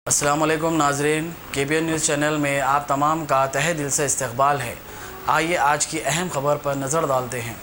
अस्सलाम वालेकुम नाजरीन, KBN न्यूज़ चैनल में आप तमाम का तहे दिल से इस्तकबाल है। आइए आज की अहम खबर पर नज़र डालते हैं।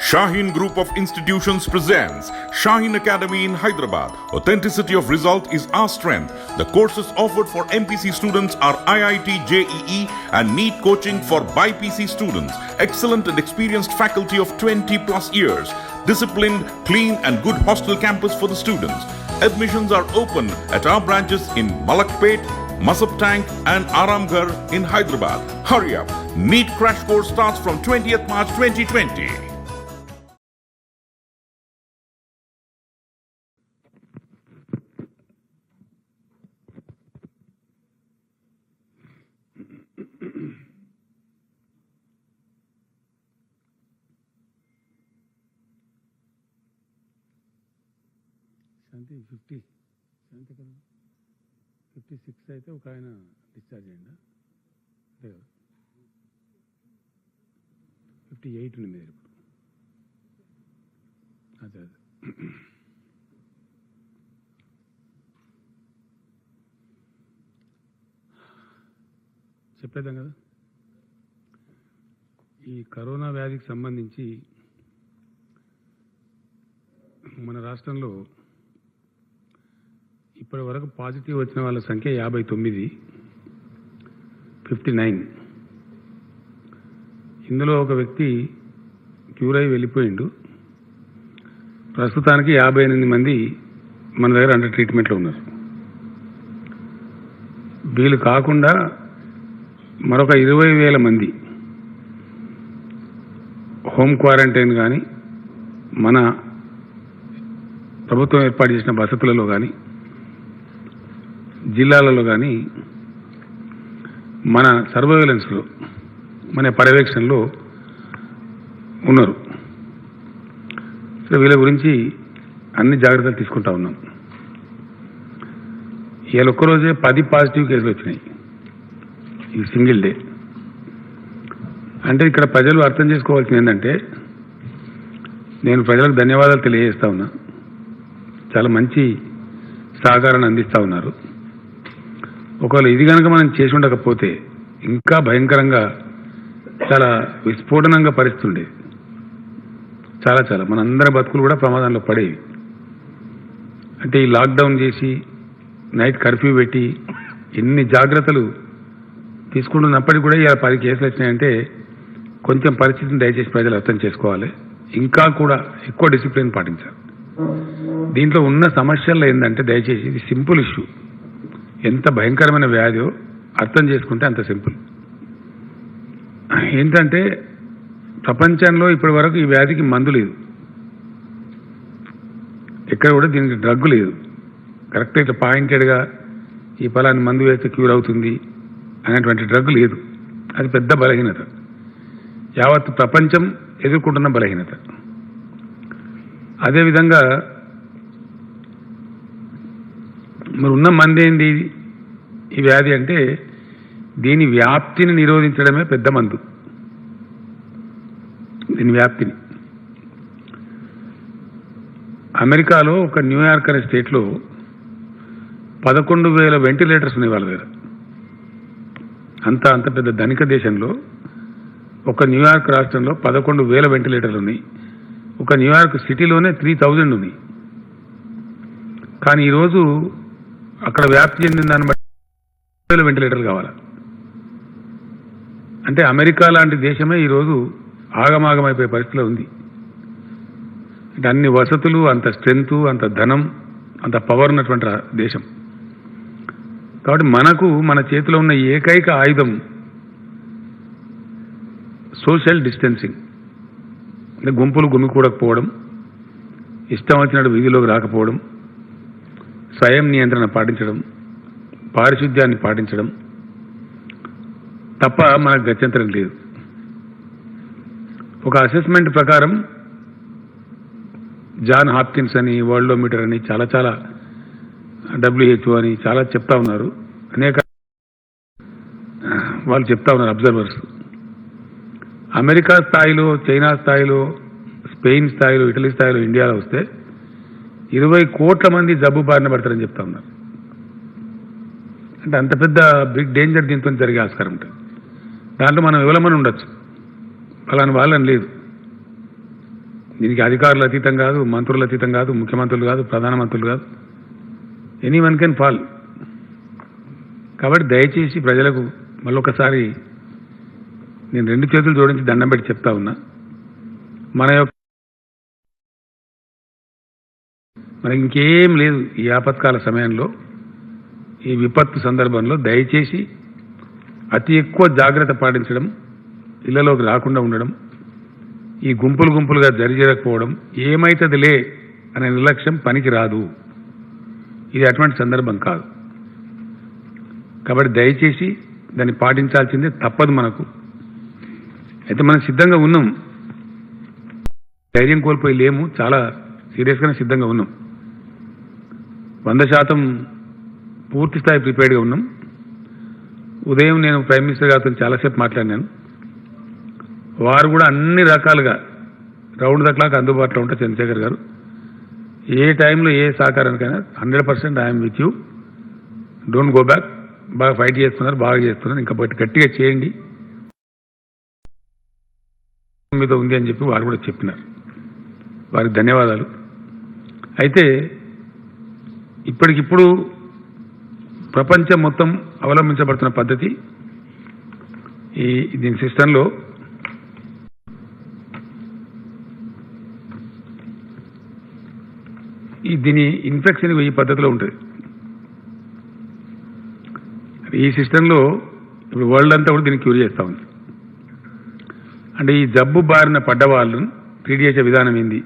Shaheen Group of Institutions presents Shaheen Academy in Hyderabad. Authenticity of result is our strength. The courses offered for MPC students are IIT, JEE and NEET coaching for BIPC students. Excellent and experienced faculty of 20 plus years. Disciplined, clean and good hostel campus for the students. Admissions are open at our branches in Malakpet, Masab Tank and Aramghar in Hyderabad. Hurry up. NEET crash course starts from 20th March 2020. శాంతి 50 శాంతి కదా 56 అయితే ఒక ఆయన discharge అయ్యిందా లేదు 58 ఉంది మీరు ఇప్పుడు అదే చెప్పేద్దాం కదా. ఈ కరోనా వ్యాధికి సంబంధించి మన రాష్ట్రంలో ఇప్పటి వరకు పాజిటివ్ వచ్చిన వాళ్ళ సంఖ్య 59. ఇందులో ఒక వ్యక్తి క్యూర్ అయి వెళ్ళిపోయిండు. ప్రస్తుతానికి 58 మంది మన దగ్గర అండర్ ట్రీట్మెంట్లో ఉన్నారు. వీళ్ళు కాకుండా మరొక 20,000 మంది హోమ్ క్వారంటైన్ కానీ మన ప్రభుత్వం ఏర్పాటు చేసిన వసతులలో కానీ జిల్లాలలో కానీ మన సర్వైలెన్స్లో మన పర్యవేక్షణలో ఉన్నారు. సో వీళ్ళ గురించి అన్ని జాగ్రత్తలు తీసుకుంటా ఉన్నాం. ఇవాళ ఒక్కరోజే 10 పాజిటివ్ కేసులు వచ్చినాయి ఈ సింగిల్ డే. అంటే ఇక్కడ ప్రజలు అర్థం చేసుకోవాల్సింది ఏంటంటే, నేను ప్రజలకు ధన్యవాదాలు తెలియజేస్తా ఉన్నా. చాలా మంచి సహకారాన్ని అందిస్తూ ఉన్నారు. ఒకవేళ ఇది కనుక మనం చేసి ఉండకపోతే ఇంకా భయంకరంగా చాలా విస్ఫోటనంగా పరిస్థితి ఉండేది. చాలా మనందరి బతుకులు కూడా ప్రమాదంలో పడేవి. అంటే ఈ లాక్డౌన్ చేసి నైట్ కర్ఫ్యూ పెట్టి ఎన్ని జాగ్రత్తలు తీసుకుంటున్నప్పటికీ కూడా ఇలా 10 కేసులు వచ్చినాయంటే కొంచెం పరిస్థితిని దయచేసి ప్రజలు అర్థం చేసుకోవాలి. ఇంకా కూడా ఎక్కువ డిసిప్లిన్ పాటించాలి. దీంట్లో ఉన్న సమస్యల్లో ఏంటంటే, దయచేసి ఇది సింపుల్ ఇష్యూ. ఎంత భయంకరమైన వ్యాధో అర్థం చేసుకుంటే అంత సింపుల్. ఏంటంటే ప్రపంచంలో ఇప్పటి వరకు ఈ వ్యాధికి మందు లేదు. ఎక్కడ కూడా దీనికి డ్రగ్ లేదు. కరెక్ట్ ఇట్లా పాయింటెడ్గా ఈ ఫలాన్ని మందు వేస్తే క్యూర్ అవుతుంది అనేటువంటి డ్రగ్ లేదు. అది పెద్ద బలహీనత. యావత్ ప్రపంచం ఎదుర్కొంటున్న బలహీనత. అదేవిధంగా మరి ఉన్న మంది ఏంది ఈ వ్యాధి అంటే, దీని వ్యాప్తిని నిరోధించడమే పెద్ద మందు. దీని వ్యాప్తిని అమెరికాలో ఒక న్యూయార్క్ అనే స్టేట్లో 11,000 వెంటిలేటర్స్ ఉన్నాయి వాళ్ళ దగ్గర. అంత పెద్ద ధనిక దేశంలో ఒక న్యూయార్క్ రాష్ట్రంలో 11,000 వెంటిలేటర్లు ఉన్నాయి. ఒక న్యూయార్క్ సిటీలోనే 3,000 ఉన్నాయి. కానీ ఈరోజు అక్కడ వ్యాప్తి చెందిన దాన్ని బట్టి 1,000 వెంటిలేటర్లు కావాలి. అంటే అమెరికా లాంటి దేశమే ఈరోజు ఆగమాగమైపోయే పరిస్థితిలో ఉంది. అంటే అన్ని వసతులు, అంత స్ట్రెంత్, అంత ధనం, అంత పవర్ ఉన్నటువంటి దేశం. కాబట్టి మనకు మన చేతిలో ఉన్న ఏకైక ఆయుధం సోషల్ డిస్టెన్సింగ్. అంటే గుంపులు గుమికూడకపోవడం, ఇష్టం వచ్చినట్టు వీధిలోకి రాకపోవడం, స్వయం నియంత్రణ పాటించడం, పారిశుద్ధ్యాన్ని పాటించడం తప్ప మనకు గత్యంతరం లేదు. ఒక అసెస్మెంట్ ప్రకారం జాన్ హాప్కిన్స్ అని, వరల్డోమీటర్ అని, చాలా WHO అని చాలా చెప్తా ఉన్నారు. అనేక వాళ్ళు చెప్తా ఉన్నారు అబ్జర్వర్స్. అమెరికా స్థాయిలో, చైనా స్థాయిలో, స్పెయిన్ స్థాయిలో, ఇటలీ స్థాయిలో ఇండియాలో వస్తే 20 కోట్ల మంది జబ్బు బారిన పడతారని చెప్తా ఉన్నారు. అంటే అంత పెద్ద బిగ్ డేంజర్ దీంతో జరిగే ఆస్కారం ఉంటుంది. దాంట్లో మనం వివలమని ఉండొచ్చు, అలాని వాళ్ళని లేదు. దీనికి అధికారులు అతీతం కాదు, మంత్రులు అతీతం కాదు, ముఖ్యమంత్రులు కాదు, ప్రధానమంత్రులు కాదు, ఎనీ వన్ కెన్ ఫాల్. కాబట్టి దయచేసి ప్రజలకు మళ్ళొకసారి నేను 2 చేతులు జోడించి దండం పెట్టి చెప్తా ఉన్నా, మన ఇంకేం లేదు. ఈ ఆపత్కాల సమయంలో, ఈ విపత్తు సందర్భంలో దయచేసి అతి ఎక్కువ జాగ్రత్త పాటించడం, ఇళ్లలోకి రాకుండా ఉండడం, ఈ గుంపులుగా జరిజరకపోవడం, ఏమైతుందిలే అనే నిర్లక్ష్యం పనికి రాదు. ఇది అటువంటి సందర్భం కాదు. కాబట్టి దయచేసి దాన్ని పాటించాల్సిందే, తప్పదు మనకు. అయితే మనం సిద్ధంగా ఉన్నాం, ధైర్యం కోల్పోయి లేము, చాలా సీరియస్గానే సిద్ధంగా ఉన్నాం. 100% పూర్తి స్థాయి ప్రిపేర్డ్గా ఉన్నాం. ఉదయం నేను ప్రైమ్ మినిస్టర్ గారితో చాలాసేపు మాట్లాడినాను. వారు కూడా అన్ని రకాలుగా రౌండ్ ద క్లాక్ అందుబాటులో ఉంటారు. చంద్రశేఖర్ గారు ఏ టైంలో ఏ సహకారానికైనా 100% I'm with you, don't go back. బాగా ఫైట్ చేస్తున్నారు, బాగా చేస్తున్నారు, ఇంకా గట్టిగా చేయండి మీద ఉంది అని చెప్పి వారు కూడా చెప్పినారు. వారికి ధన్యవాదాలు. అయితే ఇప్పటికిప్పుడు ప్రపంచం మొత్తం అవలంబించబడుతున్న పద్ధతి, దీని సిస్టంలో దీని ఇన్ఫెక్షన్ ఈ పద్ధతిలో ఉంటుంది. ఈ సిస్టంలో ఇప్పుడు వరల్డ్ అంతా కూడా దీన్ని క్యూర్ చేస్తూ ఉంది. అంటే ఈ జబ్బు బారిన పడ్డ వాళ్ళను ట్రీట్ చేసే విధానం ఏంది,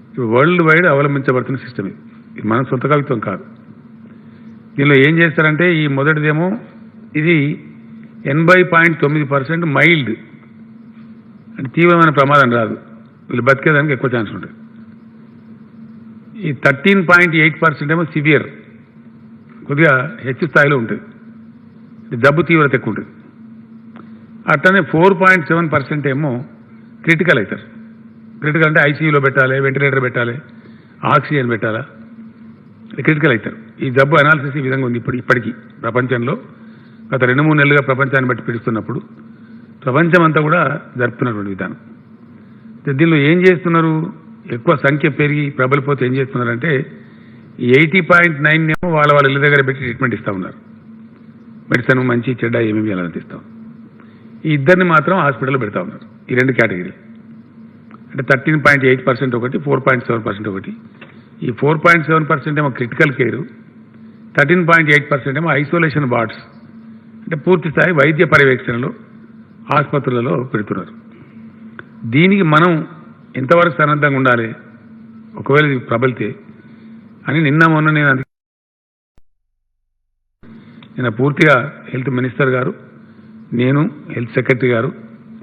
ఇప్పుడు వరల్డ్ వైడ్ అవలంబించబడుతున్న సిస్టమ్ ఇది. ఇది మనం సొంత కవిత్వం కాదు. దీనిలో ఏం చేస్తారంటే, ఈ మొదటిదేమో ఇది 80.9% మైల్డ్, అంటే తీవ్రమైన ప్రమాదం రాదు, వీళ్ళు బతికేదానికి ఎక్కువ ఛాన్స్ ఉంటుంది. ఈ 13.8% ఏమో సివియర్, కొద్దిగా హెచ్చు స్థాయిలో ఉంటుంది, జబ్బు తీవ్రత ఎక్కువ ఉంటుంది. అట్లనే 4.7% ఏమో క్రిటికల్ అవుతారు. క్రిటికల్ అంటే ఐసీయూలో పెట్టాలి, వెంటిలేటర్ పెట్టాలి, ఆక్సిజన్ పెట్టాలా, క్రిటికల్ అవుతారు. ఈ జబ్బు అనాలిసిస్ ఈ విధంగా ఉంది. ఇప్పటికీ ప్రపంచంలో గత 2-3 నెలలుగా ప్రపంచాన్ని బట్టి పిలుస్తున్నప్పుడు ప్రపంచం అంతా కూడా జరుపుతున్నటువంటి విధానం. దీనిలో ఏం చేస్తున్నారు, ఎక్కువ సంఖ్య పెరిగి ప్రబలిపోతే ఏం చేస్తున్నారంటే 80.9 ఏమో వాళ్ళ ఇళ్ళ దగ్గర పెట్టి ట్రీట్మెంట్ ఇస్తూ ఉన్నారు. మెడిసిన్ మంచి చెడ్డ ఏమేమి అలా అందిస్తాం. ఈ ఇద్దరిని మాత్రం హాస్పిటల్లో పెడతా ఉన్నారు. ఈ 2 కేటగిరీ అంటే 13.8% ఒకటి, 4.7% ఒకటి. ఈ 4.7% ఏమో క్రిటికల్ కేరు, 13.8% ఏమో ఐసోలేషన్ వార్డ్స్, అంటే పూర్తి స్థాయి వైద్య పర్యవేక్షణలో ఆసుపత్రులలో పెడుతున్నారు. దీనికి మనం ఎంతవరకు సన్నద్ధంగా ఉండాలి ఒకవేళ ఇది ప్రబలితే అని మొన్న నేను పూర్తిగా హెల్త్ మినిస్టర్ గారు, నేను, హెల్త్ సెక్రటరీ గారు,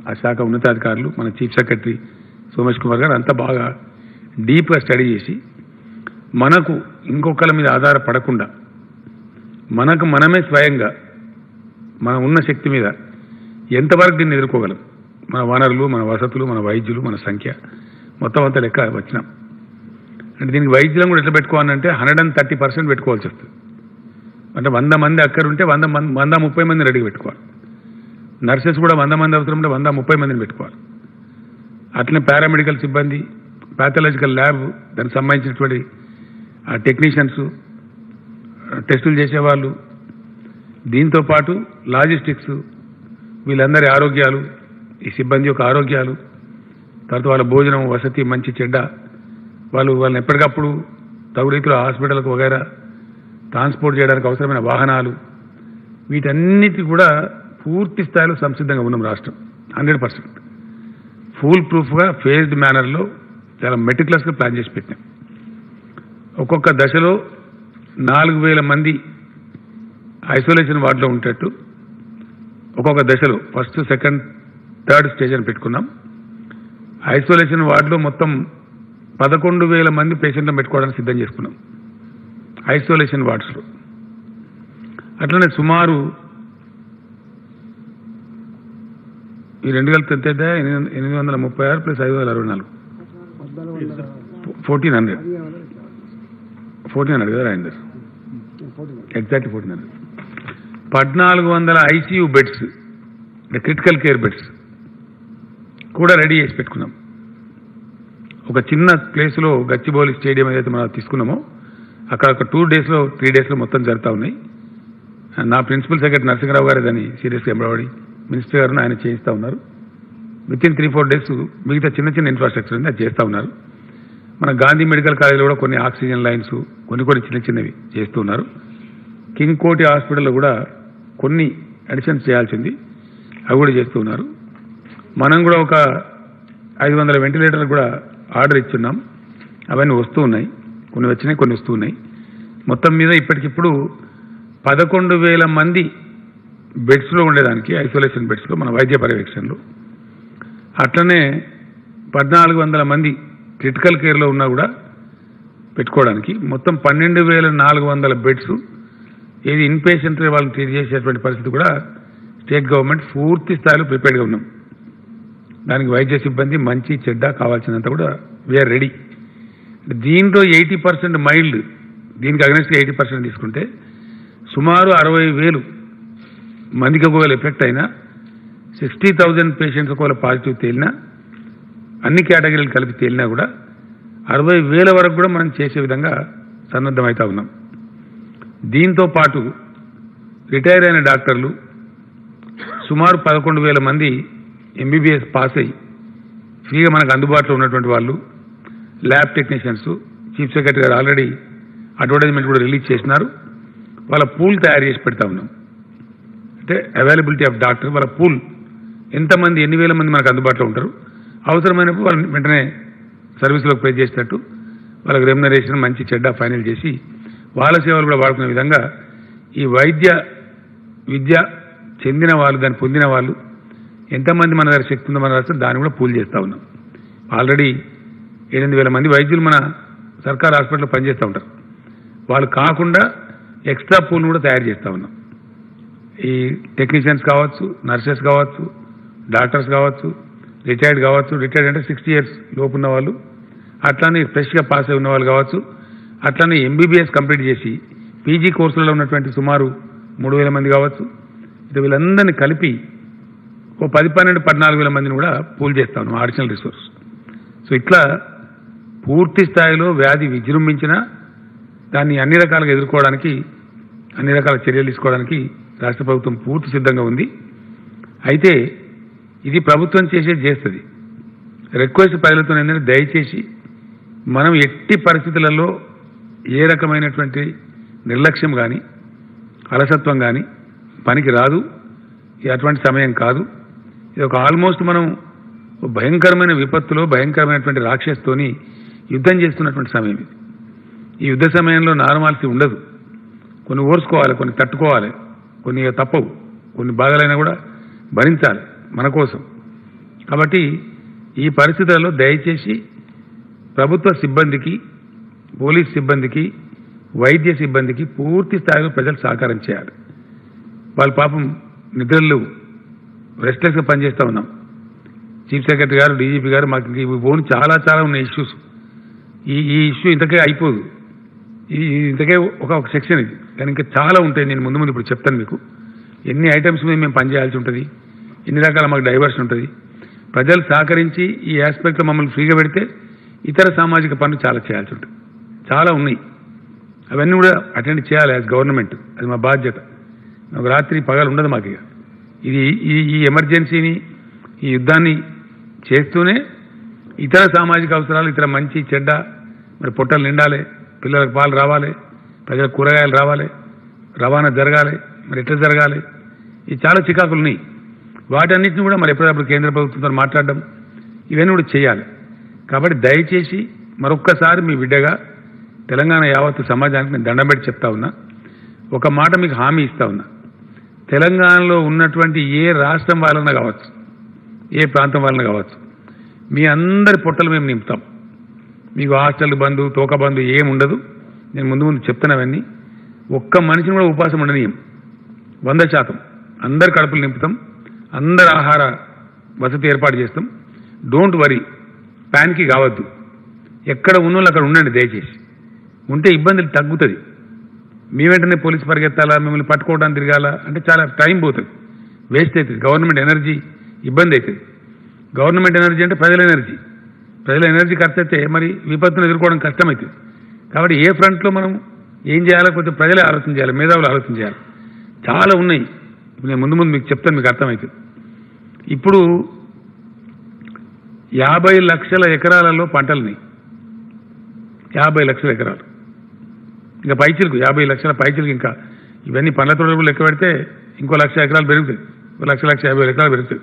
ఆ శాఖ ఉన్నతాధికారులు, మన చీఫ్ సెక్రటరీ సోమేష్ కుమార్ గారు అంతా బాగా డీప్గా స్టడీ చేసి మనకు ఇంకొకరి మీద ఆధారపడకుండా మనకు మనమే స్వయంగా మన ఉన్న శక్తి మీద ఎంతవరకు దీన్ని ఎదుర్కోగలం, మన వనరులు, మన వసతులు, మన వైద్యులు, మన సంఖ్య మొత్తం అంతా లెక్క వచ్చినాం. అంటే దీనికి వైద్యులను కూడా ఎట్లా పెట్టుకోవాలంటే 130% పెట్టుకోవాల్సి వస్తుంది. అంటే 100 మంది అక్కడుంటే 130 మందిని రెడీగా పెట్టుకోవాలి. నర్సెస్ కూడా 100 మంది అవసరం ఉంటే 130 మందిని పెట్టుకోవాలి. అట్లనే పారామెడికల్ సిబ్బంది, ప్యాథలాజికల్ ల్యాబ్, దానికి సంబంధించినటువంటి టెక్నీషియన్స్, టెస్టులు చేసేవాళ్ళు, దీంతోపాటు లాజిస్టిక్స్, వీళ్ళందరి ఆరోగ్యాలు, ఈ సిబ్బంది యొక్క ఆరోగ్యాలు, తర్వాత వాళ్ళ భోజనం, వసతి, మంచి చెడ్డ, వాళ్ళని ఎప్పటికప్పుడు తగు రీతిలో హాస్పిటల్కి వగైరా ట్రాన్స్పోర్ట్ చేయడానికి అవసరమైన వాహనాలు, వీటన్నిటి కూడా పూర్తి స్థాయిలో సంసిద్ధంగా ఉన్నాం. రాష్ట్రం 100% ఫుల్ ప్రూఫ్గా ఫేజ్డ్ మేనర్లో చాలా మెటిక్యులస్గా ప్లాన్ చేసి పెట్టాం. ఒక్కొక్క దశలో 4000 మంది ఐసోలేషన్ వార్డులో ఉండేట్టు ఒక్కొక్క దశలో ఫస్ట్, సెకండ్, థర్డ్ స్టేజ్ అని పెట్టుకున్నాం. ఐసోలేషన్ వార్డులో మొత్తం 11,000 మంది పేషెంట్లను పెట్టుకోవడానికి సిద్ధం చేసుకున్నాం ఐసోలేషన్ వార్డ్స్లో. అట్లనే సుమారు ఈ 2,836 ప్లస్ 564 1400 కదా రాయిందర్, exactly 1400. 1400 ICU beds, critical care beds కూడా రెడీ చేసి పెట్టుకున్నాం. ఒక చిన్న ప్లేస్లో గచ్చిబౌలి స్టేడియం ఏదైతే మనం తీసుకున్నామో అక్కడ ఒక 3 డేస్లో మొత్తం జరుగుతూ ఉన్నాయి. నా ప్రిన్సిపల్ సెక్రటరీ నరసింహరావు గారు దాన్ని సీరియస్గా ఎంబడి మినిస్టర్ గారు ఆయన చేయిస్తూ ఉన్నారు. వితిన్ 3-4 డేస్ మిగతా చిన్న ఇన్ఫ్రాస్ట్రక్చర్ ఉంది అది చేస్తూ ఉన్నారు. మన గాంధీ మెడికల్ కాలేజీలో కూడా కొన్ని ఆక్సిజన్ లైన్స్ కొన్ని చిన్నవి చేస్తున్నారు. కింగ్ కోటి హాస్పిటల్లో కూడా కొన్ని అడిషన్స్ చేయాల్సింది అవి కూడా చేస్తున్నారు. మనం కూడా ఒక 500 వెంటిలేటర్లు కూడా ఆర్డర్ ఇచ్చున్నాం. అవన్నీ వస్తూ ఉన్నాయి, కొన్ని వచ్చినాయి, కొన్ని వస్తూ ఉన్నాయి. మొత్తం మీద ఇప్పటికిప్పుడు 11,000 మంది బెడ్స్లో ఉండేదానికి ఐసోలేషన్ బెడ్స్లో మన వైద్య పర్యవేక్షణలో, అట్లనే 1,400 మంది క్రిటికల్ కేర్లో ఉన్నా కూడా పెట్టుకోవడానికి మొత్తం 12,400 బెడ్స్ ఏది ఇన్పేషెంట్ వాళ్ళని ట్రీట్ చేసేటువంటి పరిస్థితి కూడా స్టేట్ గవర్నమెంట్ పూర్తి స్థాయిలో ప్రిపేర్డ్గా ఉన్నాం. దానికి వైద్య సిబ్బంది మంచి చెడ్డ కావాల్సినంత కూడా వీఆర్ రెడీ. దీంట్లో 80% మైల్డ్, దీనికి అగెన్స్ట్గా 80% తీసుకుంటే సుమారు 60,000 మందికి ఒకవేళ ఎఫెక్ట్ అయినా 60,000 పేషెంట్స్ ఒకవేళ పాజిటివ్ తేలినా అన్ని కేటగిరీలు కలిపి తేలినా కూడా 60,000 వరకు కూడా మనం చేసే విధంగా సన్నద్ధమవుతా ఉన్నాం. దీంతో పాటు రిటైర్ అయిన డాక్టర్లు సుమారు 11,000 మంది MBBS పాస్ అయ్యి ఫ్రీగా మనకు అందుబాటులో ఉన్నటువంటి వాళ్ళు, ల్యాబ్ టెక్నీషియన్స్, చీఫ్ సెక్రటరీ గారు ఆల్రెడీ అడ్వర్టైజ్మెంట్ కూడా రిలీజ్ చేసినారు. వాళ్ళ పూల్ తయారు చేసి పెడతా ఉన్నాం. అంటే అవైలబిలిటీ ఆఫ్ డాక్టర్, వాళ్ళ పూల్ ఎంతమంది, ఎన్ని వేల మంది మనకు అందుబాటులో ఉంటారు, అవసరమైనప్పుడు వాళ్ళని వెంటనే సర్వీస్లోకి పే చేసినట్టు వాళ్ళకి రెమ్యునరేషన్ మంచి చెడ్డ ఫైనల్ చేసి వాళ్ళ సేవలు కూడా వాడుకునే విధంగా ఈ వైద్య విద్య చెందిన వాళ్ళు, దాన్ని పొందిన వాళ్ళు ఎంతమంది మన దగ్గర శక్తి ఉందో మన రాష్ట్రం దాన్ని కూడా పూల్ చేస్తూ ఉన్నాం. ఆల్రెడీ 8,000 మంది వైద్యులు మన సర్కార్ హాస్పిటల్లో పనిచేస్తూ ఉంటారు. వాళ్ళు కాకుండా ఎక్స్ట్రా పూల్ కూడా తయారు చేస్తూ ఉన్నాం. ఈ టెక్నీషియన్స్ కావచ్చు, నర్సెస్ కావచ్చు, డాక్టర్స్ కావచ్చు, రిటైర్డ్ కావచ్చు, రిటైర్డ్ అంటే 60 years లోపు ఉన్న వాళ్ళు, అట్లానే ఫ్రెష్గా పాస్ అయి ఉన్న వాళ్ళు కావచ్చు, అట్లానే MBBS కంప్లీట్ చేసి PG కోర్సులలో ఉన్నటువంటి సుమారు 3,000 మంది కావచ్చు. ఇది వీళ్ళందరినీ కలిపి ఓ 10-14,000 మందిని కూడా పూల్ చేస్తా ఉన్నాం, అడిషనల్ రిసోర్స్. సో ఇట్లా పూర్తి స్థాయిలో వ్యాధి విజృంభించినా దాన్ని అన్ని రకాలుగా ఎదుర్కోవడానికి, అన్ని రకాల చర్యలు తీసుకోవడానికి రాష్ట్ర ప్రభుత్వం పూర్తి సిద్ధంగా ఉంది. అయితే ఇది ప్రభుత్వం చేస్తుంది. రిక్వెస్ట్ ప్రజలతో ఏంటంటే దయచేసి మనం ఎట్టి పరిస్థితులలో ఏ రకమైనటువంటి నిర్లక్ష్యం కానీ అలసత్వం కానీ పనికి రాదు. అటువంటి సమయం కాదు. ఇది ఒక ఆల్మోస్ట్ మనం భయంకరమైన విపత్తులో, భయంకరమైనటువంటి రాక్షస్తోని యుద్ధం చేస్తున్నటువంటి సమయం ఇది. ఈ యుద్ధ సమయంలో నార్మాలిటీ ఉండదు. కొన్ని ఓర్చుకోవాలి, కొన్ని తట్టుకోవాలి, కొన్ని తప్పవు, కొన్ని బాధలైనా కూడా భరించాలి మన కోసం. కాబట్టి ఈ పరిస్థితులలో దయచేసి ప్రభుత్వ సిబ్బందికి, పోలీస్ సిబ్బందికి, వైద్య సిబ్బందికి పూర్తి స్థాయిలో ప్రజలు సహకారం చేయాలి. వాళ్ళ పాపం నిద్రలు రెస్ట్లెస్గా పనిచేస్తూ ఉన్నాం. చీఫ్ సెక్రటరీ గారు, DGP గారు మాకు ఓన్ చాలా ఉన్నాయి ఇష్యూస్. ఈ ఇష్యూ ఇంతకే అయిపోదు, ఇంతకే ఒక సెక్షన్ ఇది, కానీ ఇంకా చాలా ఉంటాయి. నేను ముందు ఇప్పుడు చెప్తాను మీకు ఎన్ని ఐటమ్స్ మీద మేము పనిచేయాల్సి ఉంటుంది, ఎన్ని రకాల మాకు డైవర్షన్ ఉంటుంది. ప్రజలు సహకరించి ఈ ఆస్పెక్ట్లో మమ్మల్ని ఫ్రీగా పెడితే ఇతర సామాజిక పనులు చాలా చేయాల్సి ఉంటుంది. చాలా ఉన్నాయి, అవన్నీ కూడా అటెండ్ చేయాలి యాజ్ గవర్నమెంట్. అది మా బాధ్యత. ఒక రాత్రి పగలు ఉండదు మాకు. ఇక ఇది ఈ ఎమర్జెన్సీని, ఈ యుద్ధాన్ని చేస్తూనే ఇతర సామాజిక అవసరాలు, ఇతర మంచి చెడ్డ, మరి పొట్టలు నిండాలి, పిల్లలకు పాలు రావాలి, ప్రజలకు కూరగాయలు రావాలి, రవాణా జరగాలి, మరి ఎట్లా జరగాలి, ఈ చాలా చికాకులు ఉన్నాయి. వాటన్నిటిని కూడా మరి ఎప్పటికప్పుడు కేంద్ర ప్రభుత్వంతో మాట్లాడడం, ఇవన్నీ కూడా చేయాలి. కాబట్టి దయచేసి మరొక్కసారి మీ బిడ్డగా తెలంగాణ యావత్తు సమాజానికి నేను దండం పెట్టి చెప్తా ఉన్నా. ఒక మాట మీకు హామీ ఇస్తా ఉన్నా. తెలంగాణలో ఉన్నటువంటి ఏ రాష్ట్రం వాళ్ళన్నా కావచ్చు, ఏ ప్రాంతం వాళ్ళన్నా కావచ్చు, మీ అందరి పొట్టలు మేము నింపుతాం. మీకు హాస్టల్ బంధు, తోక బంధు ఏముండదు. నేను ముందు చెప్తానవన్నీ. ఒక్క మనిషిని కూడా ఉపాసం ఉండనీయం. 100% అందరి కడుపులు నింపుతాం, అందరి ఆహార వసతి ఏర్పాటు చేస్తాం. డోంట్ వరీ, ప్యాన్కి కావద్దు. ఎక్కడ ఉన్నోళ్ళు అక్కడ ఉండండి దయచేసి. ఉంటే ఇబ్బందులు తగ్గుతుంది. మీ వెంటనే పోలీసు పరిగెత్తాలా, మిమ్మల్ని పట్టుకోవడానికి తిరగాల అంటే చాలా టైం పోతుంది, వేస్ట్ అవుతుంది, గవర్నమెంట్ ఎనర్జీ ఇబ్బంది అవుతుంది. గవర్నమెంట్ ఎనర్జీ అంటే ప్రజల ఎనర్జీ ఖర్చు అయితే మరి విపత్తును ఎదుర్కోవడం కష్టమవుతుంది. కాబట్టి ఏ ఫ్రంట్లో మనం ఏం చేయాలో కొంచెం ప్రజలే ఆలోచన చేయాలి, మేధావులు ఆలోచన చేయాలి. చాలా ఉన్నాయి, నేను ముందు మీకు చెప్తాను, మీకు అర్థమవుతుంది. ఇప్పుడు 50 లక్షల ఎకరాలలో పంటలున్నాయి, 50 లక్షల ఎకరాలు. ఇంకా పైచిలకు 50 లక్షల పైచిలకు, ఇంకా ఇవన్నీ పండ్ల తోటలు లెక్క పెడితే ఇంకో 1,00,000 ఎకరాలు పెరుగుతుంది, 1,50,000 ఎకరాలు పెరుగుతుంది.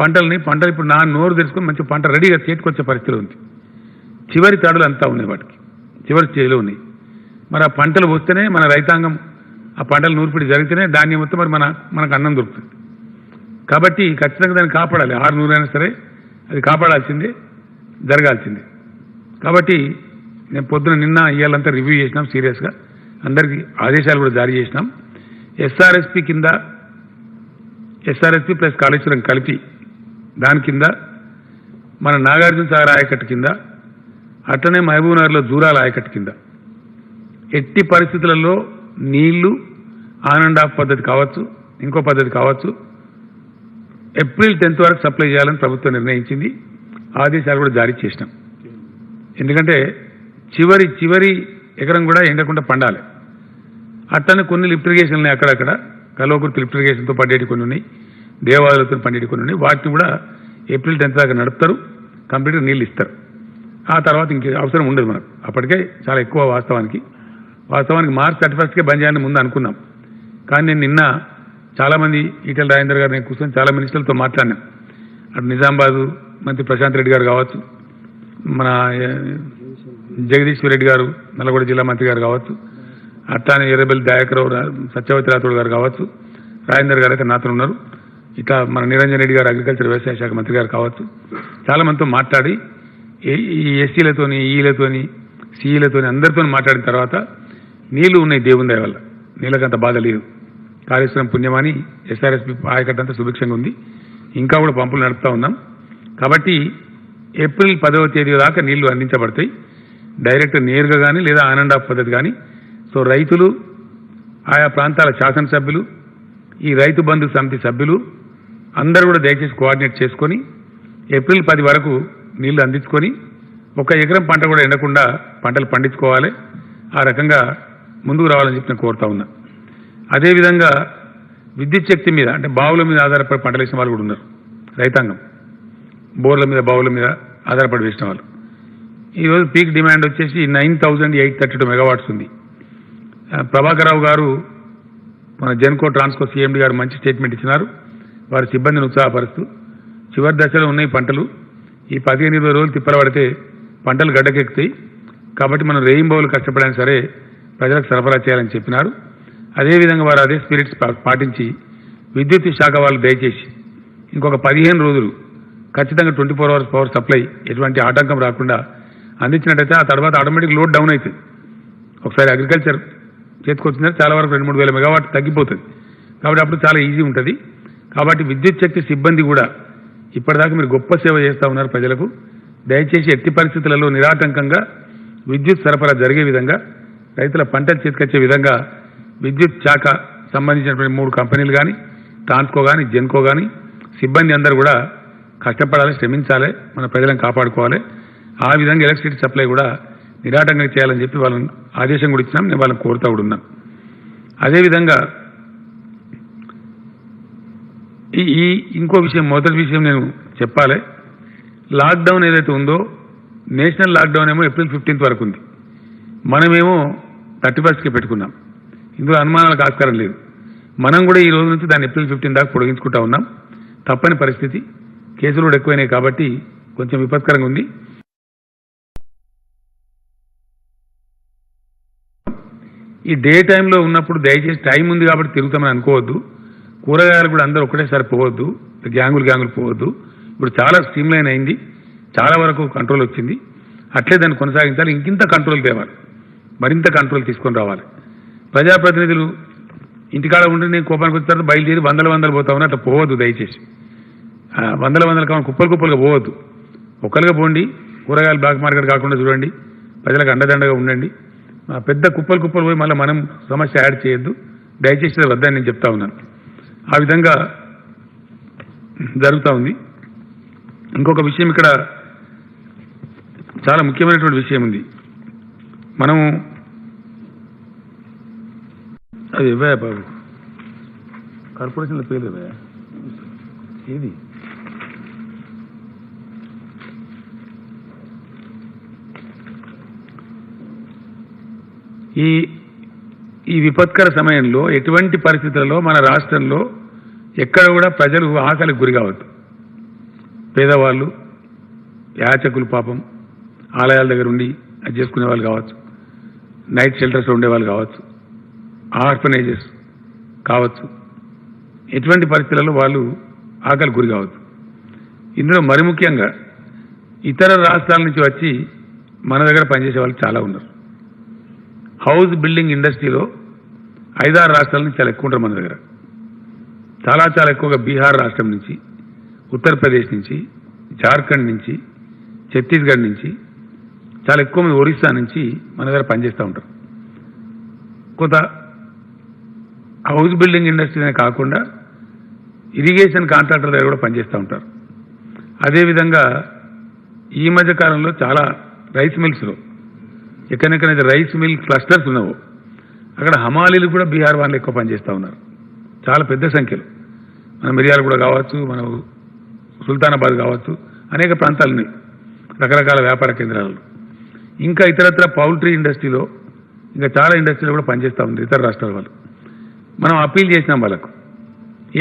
పంటలు ఇప్పుడు నా నోరు తెరుచుకొని మంచి పంట రెడీగా చేతికి వచ్చే పరిస్థితి ఉంది. చివరి తాడులు అంతా ఉన్నాయి, వాటికి చివరి స్టేజ్లో ఉన్నాయి. మరి ఆ పంటలు వస్తేనే మన రైతాంగం ఆ పంటలు నూర్పిడి జరిగితేనే ధాన్యం వస్తే మరి మనకు అన్నం దొరుకుతుంది. కాబట్టి ఖచ్చితంగా దాన్ని కాపాడాలి, 600 అయినా సరే అది కాపాడాల్సిందే, జరగాల్సిందే. కాబట్టి నేను పొద్దున నిన్న ఇవాళంతా రివ్యూ చేసినాం సీరియస్గా, అందరికీ ఆదేశాలు కూడా జారీ చేసినాం. ఎస్ఆర్ఎస్పి ప్లస్ కాళేశ్వరం కలిపి దాని కింద మన నాగార్జున సాగర్ ఆయకట్టు కింద, అట్లనే మహబూబ్నగర్లో జూరాల ఆయకట్టు కింద ఎట్టి పరిస్థితులలో నీళ్లు ఆన్ అండ్ ఆఫ్ పద్ధతి కావచ్చు, ఇంకో పద్ధతి కావచ్చు, ఏప్రిల్ 10th వరకు సప్లై చేయాలని ప్రభుత్వం నిర్ణయించింది. ఆదేశాలు కూడా జారీ చేసినాం. ఎందుకంటే చివరి ఎకరం కూడా ఎండకుండా పండాలి. అట్లనే కొన్ని లిఫ్ట్ ఇరిగేషన్ ఉన్నాయి, అక్కడక్కడ కల్వకుర్తి లిఫ్ట్ ఇరిగేషన్తో పండేటి కొన్ని ఉన్నాయి, దేవాలయాలతో పండేటి కొన్ని ఉన్నాయి. వాటిని కూడా ఏప్రిల్ 10th దాకా నడుపుతారు, కంప్లీట్గా నీళ్ళు ఇస్తారు. ఆ తర్వాత ఇంక అవసరం ఉండదు మనకు. అప్పటికే చాలా ఎక్కువ వాస్తవానికి మార్చ్ 31కే బంద్ చేయాలని ముందు అనుకున్నాం. కానీ నేను నిన్న చాలామంది ఈటెల రాజేందర్ గారు, నేను కూర్చొని చాలా మినిస్టర్లతో మాట్లాడినాం. అటు నిజామాబాద్ మంత్రి ప్రశాంత్ రెడ్డి గారు కావచ్చు, మన జగదీశ్వర్ రెడ్డి గారు నల్గొండ జిల్లా మంత్రి గారు కావచ్చు, అట్లానే ఎర్రబెల్లి దయాకరావు, సత్యవతి రాథోడ్ గారు కావచ్చు, రాజేందర్ గారు అయితే నాతో ఉన్నారు, ఇట్లా మన నిరంజన్ రెడ్డి గారు అగ్రికల్చర్ వ్యవసాయ శాఖ మంత్రి గారు కావచ్చు, చాలా మందితో మాట్లాడి ఈ ఎస్సీలతోని, ఈలతోని, సిఈలతోని అందరితో మాట్లాడిన తర్వాత నీళ్లు ఉన్నాయి, దేవుని దయ వల్ల నీళ్ళకంత బాధ లేదు. కాళేశ్వరం పుణ్యమాని ఎస్ఆర్ఎస్పి ఆయకట్టు అంతా సుభిక్షంగా ఉంది, ఇంకా కూడా పంపులు నడుపుతూ ఉన్నాం. కాబట్టి ఏప్రిల్ 10వ తేదీ దాకా నీళ్లు అందించబడతాయి, డైరెక్ట్ నేరుగా కానీ లేదా ఆన్ అండ్ ఆఫ్ పద్ధతి కానీ. సో రైతులు, ఆయా ప్రాంతాల శాసనసభ్యులు, ఈ రైతు బంధు సమితి సభ్యులు అందరూ కూడా దయచేసి కోఆర్డినేట్ చేసుకొని ఏప్రిల్ 10 వరకు నీళ్లు అందించుకొని 1 ఎకరం పంట కూడా ఎండకుండా పంటలు పండించుకోవాలి. ఆ రకంగా ముందుకు రావాలని చెప్పి నేను కోరుతా ఉన్నా. అదేవిధంగా విద్యుత్ శక్తి మీద, అంటే బావుల మీద ఆధారపడి పంటలు వేసిన వాళ్ళు కూడా ఉన్నారు, రైతాంగం బోర్ల మీద, బావుల మీద ఆధారపడి వేసిన వాళ్ళు. ఈరోజు పీక్ డిమాండ్ వచ్చేసి 9,832 మెగావాట్స్ ఉంది. ప్రభాకరరావు గారు, మన జెన్కో ట్రాన్స్కో సీఎండీ గారు మంచి స్టేట్మెంట్ ఇచ్చినారు. వారి సిబ్బందిని ఉత్సాహపరుస్తూ చివరి దశలో ఉన్నాయి పంటలు, ఈ 15-20 రోజులు తిప్పలబడితే పంటలు గడ్డకెక్కుతాయి. కాబట్టి మనం రెయిన్బోలు కష్టపడైనా సరే ప్రజలకు సరఫరా చేయాలని చెప్పినారు. అదేవిధంగా వారు అదే స్పిరిట్స్ పాటించి విద్యుత్ శాఖ వాళ్ళు దయచేసి ఇంకొక 15 రోజులు ఖచ్చితంగా 24 hours పవర్ సప్లై ఎటువంటి ఆటంకం రాకుండా అందించినట్టయితే ఆ తర్వాత ఆటోమేటిక్ లోడ్ డౌన్ అవుతుంది. ఒకసారి అగ్రికల్చర్ చేతికొచ్చిందంటే చాలా వరకు 2-3 వేల మెగావాట్ తగ్గిపోతుంది. కాబట్టి అప్పుడు చాలా ఈజీ ఉంటుంది. కాబట్టి విద్యుత్ శక్తి సిబ్బంది కూడా ఇప్పటిదాకా మీరు గొప్ప సేవ చేస్తూ ఉన్నారు ప్రజలకు. దయచేసి ఎట్టి పరిస్థితులలో నిరాటంకంగా విద్యుత్ సరఫరా జరిగే విధంగా, రైతుల పంటలు చేతికొచ్చే విధంగా విద్యుత్ శాఖ సంబంధించినటువంటి 3 కంపెనీలు కానీ, ట్రాన్స్కో కానీ, జెన్కో కానీ సిబ్బంది అందరూ కూడా కష్టపడాలి, శ్రమించాలి, మన ప్రజలను కాపాడుకోవాలి. ఆ విధంగా ఎలక్ట్రిసిటీ సప్లై కూడా నిరాటంగా చేయాలని చెప్పి వాళ్ళని ఆదేశం కూడా ఇచ్చినాం. నేను వాళ్ళని కోరుతూ కూడా ఉన్నాను. అదేవిధంగా ఇంకో విషయం, మొదటి విషయం నేను చెప్పాలి. లాక్డౌన్ ఏదైతే ఉందో, నేషనల్ లాక్డౌన్ ఏమో ఏప్రిల్ 15th వరకు ఉంది, మనమేమో 31st పెట్టుకున్నాం. ఇందులో అనుమానాలకు ఆస్కారం లేదు. మనం కూడా ఈ రోజు నుంచి దాన్ని ఏప్రిల్ 15 దాకా పొడిగించుకుంటా ఉన్నాం. తప్పని పరిస్థితి, కేసులు కూడా ఎక్కువైనాయి కాబట్టి కొంచెం విపత్కరంగా ఉంది. ఈ డే టైంలో ఉన్నప్పుడు దయచేసి టైం ఉంది కాబట్టి తిరుగుతామని అనుకోవద్దు. కూరగాయలు కూడా అందరూ ఒకటేసారి పోవద్దు, గ్యాంగులు పోవద్దు. ఇప్పుడు చాలా స్ట్రీమ్లైన్ అయింది, చాలా వరకు కంట్రోల్ వచ్చింది. అట్లే దాన్ని కొనసాగించాలి, ఇంకింత కంట్రోల్ తేవాలి, మరింత కంట్రోల్ తీసుకొని రావాలి. ప్రజాప్రతినిధులు ఇంటికాడ ఉండి నేను కోపానికి వచ్చిన తర్వాత బయలుదేరి వందలు పోతా ఉన్నా, అట్లా పోవద్దు దయచేసి. వందల కావాలి, కుప్పలుగా పోవద్దు. ఒకరుగా పోండి, కూరగాయలు బ్లాక్ మార్కెట్ కాకుండా చూడండి, ప్రజలకు అండదండగా ఉండండి. పెద్ద కుప్పలు పోయి మళ్ళీ మనం సమస్య యాడ్ చేయొద్దు, దయచేసి వద్దని నేను చెప్తా ఉన్నాను. ఆ విధంగా జరుగుతూ ఉంది. ఇంకొక విషయం ఇక్కడ చాలా ముఖ్యమైనటువంటి విషయం ఉంది. మనం అది ఇవ్వయా బాబు, కార్పొరేషన్ల పేరు ఇవ్వయా, ఏది ఈ విపత్కర సమయంలో ఎటువంటి పరిస్థితులలో మన రాష్ట్రంలో ఎక్కడ కూడా ప్రజలు ఆకలికి గురి కావద్దు. పేదవాళ్ళు, యాచకులు, పాపం ఆలయాల దగ్గర ఉండి అది చేసుకునే వాళ్ళు కావచ్చు, నైట్ షెల్టర్స్లో ఉండేవాళ్ళు కావచ్చు, ఆర్ఫనేజెస్ కావచ్చు, ఎటువంటి పరిస్థితులలో వాళ్ళు ఆకలి గురి కావద్దు. ఇందులో మరి ముఖ్యంగా ఇతర రాష్ట్రాల నుంచి వచ్చి మన దగ్గర పనిచేసే వాళ్ళు చాలా ఉన్నారు. హౌస్ బిల్డింగ్ ఇండస్ట్రీలో 5-6 రాష్ట్రాల నుంచి చాలా ఎక్కువ ఉంటారు మన దగ్గర. చాలా ఎక్కువగా బీహార్ రాష్ట్రం నుంచి, ఉత్తరప్రదేశ్ నుంచి, జార్ఖండ్ నుంచి, ఛత్తీస్గఢ్ నుంచి, చాలా ఎక్కువ మంది ఒరిస్సా నుంచి మన దగ్గర పనిచేస్తూ ఉంటారు. కొంత హౌస్ బిల్డింగ్ ఇండస్ట్రీనే కాకుండా ఇరిగేషన్ కాంట్రాక్టర్ దగ్గర కూడా పనిచేస్తూ ఉంటారు. అదేవిధంగా ఈ మధ్య కాలంలో చాలా రైస్ మిల్స్లో ఎక్కడెక్కడైతే రైస్ మిల్ క్లస్టర్స్ ఉన్నావో అక్కడ హమాలీలు కూడా బీహార్ వాళ్ళు ఎక్కువ పనిచేస్తూ ఉన్నారు, చాలా పెద్ద సంఖ్యలో. మన మిర్యాల కూడా కావచ్చు, మన సుల్తానాబాద్ కావచ్చు, అనేక ప్రాంతాలు ఉన్నాయి, రకరకాల వ్యాపార కేంద్రాలలో. ఇంకా ఇతరత్ర పౌల్ట్రీ ఇండస్ట్రీలో, ఇంకా చాలా ఇండస్ట్రీలో కూడా పనిచేస్తూ ఉంది ఇతర రాష్ట్రాల వాళ్ళు. మనం అప్పీల్ చేసినాం వాళ్ళకు,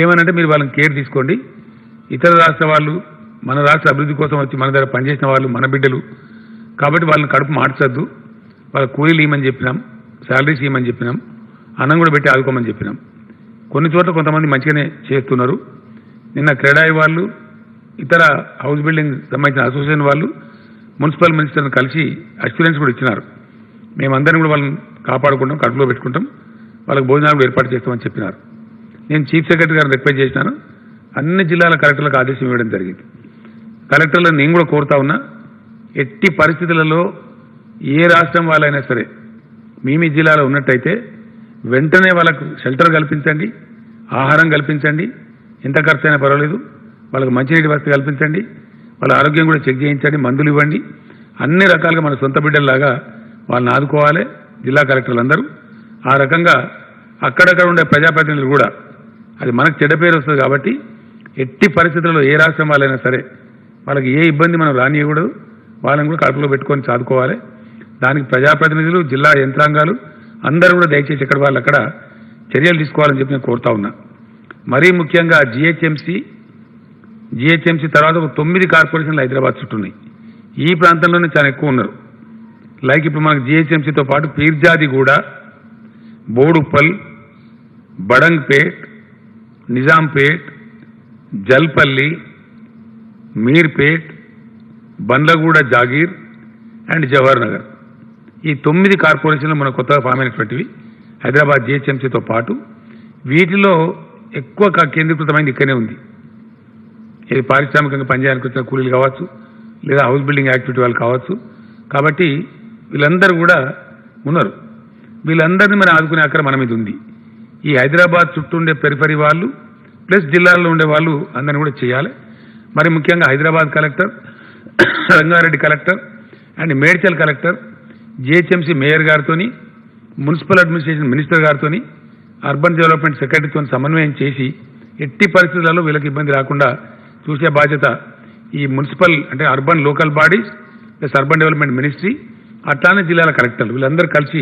ఏమనంటే మీరు వాళ్ళని కేర్ తీసుకోండి. ఇతర రాష్ట్ర వాళ్ళు మన రాష్ట్ర అభివృద్ధి కోసం వచ్చి మన దగ్గర పనిచేసిన వాళ్ళు మన బిడ్డలు కాబట్టి వాళ్ళని కడుపు మార్చొద్దు, వాళ్ళ కూలీలు ఇవ్వమని చెప్పినాం, శాలరీస్ ఇవ్వమని చెప్పినాం, అన్నం కూడా పెట్టి ఆదుకోమని చెప్పినాం. కొన్ని చోట్ల కొంతమంది మంచిగానే చేస్తున్నారు. నిన్న క్రెడాయి వాళ్ళు, ఇతర హౌస్ బిల్డింగ్ సంబంధించిన అసోసియేషన్ వాళ్ళు మున్సిపల్ మినిస్టర్ని కలిసి అష్యూరెన్స్ కూడా ఇచ్చినారు. మేమందరం కూడా వాళ్ళని కాపాడుకుంటాం, కడుపులో పెట్టుకుంటాం, వాళ్ళకి భోజనాలు కూడా ఏర్పాటు చేస్తామని చెప్పినారు. నేను చీఫ్ సెక్రటరీ గారిని రిక్వెస్ట్ చేసినాను, అన్ని జిల్లాల కలెక్టర్లకు ఆదేశం ఇవ్వడం జరిగింది. కలెక్టర్లను నేను కూడా కోరుతా ఉన్నా, ఎట్టి పరిస్థితులలో ఏ రాష్ట్రం వాళ్ళైనా సరే మీ జిల్లాలో ఉన్నట్టయితే వెంటనే వాళ్ళకు షెల్టర్ కల్పించండి, ఆహారం కల్పించండి, ఎంత ఖర్చు అయినా పర్వాలేదు, వాళ్ళకు మంచినీటి వసతి కల్పించండి, వాళ్ళ ఆరోగ్యం కూడా చెక్ చేయించండి, మందులు ఇవ్వండి. అన్ని రకాలుగా మన సొంత బిడ్డల్లాగా వాళ్ళని ఆదుకోవాలి జిల్లా కలెక్టర్లు అందరూ. ఆ రకంగా అక్కడక్కడ ఉండే ప్రజాప్రతినిధులు కూడా, అది మనకు చెడ్డ పేరు వస్తుంది కాబట్టి ఎట్టి పరిస్థితుల్లో ఏ రాష్ట్రం వాళ్ళైనా సరే వాళ్ళకి ఏ ఇబ్బంది మనం రానియకూడదు, వాళ్ళని కూడా కడుపులో పెట్టుకొని చదువుకోవాలి. దానికి ప్రజాప్రతినిధులు, జిల్లా యంత్రాంగాలు అందరూ కూడా దయచేసి ఎక్కడ వాళ్ళు అక్కడ చర్యలు తీసుకోవాలని చెప్పి నేను కోరుతా ఉన్నా. మరీ ముఖ్యంగా జిహెచ్ఎంసీ తర్వాత ఒక 9 కార్పొరేషన్లు హైదరాబాద్ చుట్టూ ఉన్నాయి. ఈ ప్రాంతంలోనే చాలా ఎక్కువ ఉన్నారు. లైక్ ఇప్పుడు మనకు జిహెచ్ఎంసీతో పాటు పీర్జాదిగూడ, బోడుప్పల్, బడంగ్పేట్, నిజాంపేట్, జల్పల్లి, మీర్పేట్, బండ్లగూడ, జాగీర్ అండ్ జవహర్ నగర్, ఈ 9 కార్పొరేషన్లు మన కొత్తగా ఫామ్ అయినటువంటివి హైదరాబాద్ జిహెచ్ఎంసీతో పాటు. వీటిలో ఎక్కువ కేంద్రీకృతమైంది ఇక్కడనే ఉంది. ఇది పారిశ్రామికంగా పనిచేయడానికి వచ్చిన కూలీలు కావచ్చు, లేదా హౌస్ బిల్డింగ్ యాక్టివిటీ వాళ్ళు కావచ్చు. కాబట్టి వీళ్ళందరూ కూడా ఉన్నారు. వీళ్ళందరినీ మనం ఆదుకునే అక్కడ మన మీద ఉంది. ఈ హైదరాబాద్ చుట్టూ ఉండే పెరిఫరీ వాళ్ళు ప్లస్ జిల్లాల్లో ఉండే వాళ్ళు అందరినీ కూడా చేయాలి. మరి ముఖ్యంగా Hyderabad collector, Rangareddy collector and Medchal collector, GHMC mayor గారితో, మున్సిపల్ అడ్మినిస్ట్రేషన్ మినిస్టర్ గారితో, అర్బన్ డెవలప్మెంట్ సెక్రటరీతో సమన్వయం చేసి ఎట్టి పరిస్థితులలో వీళ్ళకి ఇబ్బంది రాకుండా చూసే బాధ్యత ఈ మున్సిపల్ అంటే urban local bodies plus urban development ministry, అట్లానే జిల్లాల కలెక్టర్లు వీళ్ళందరూ కలిసి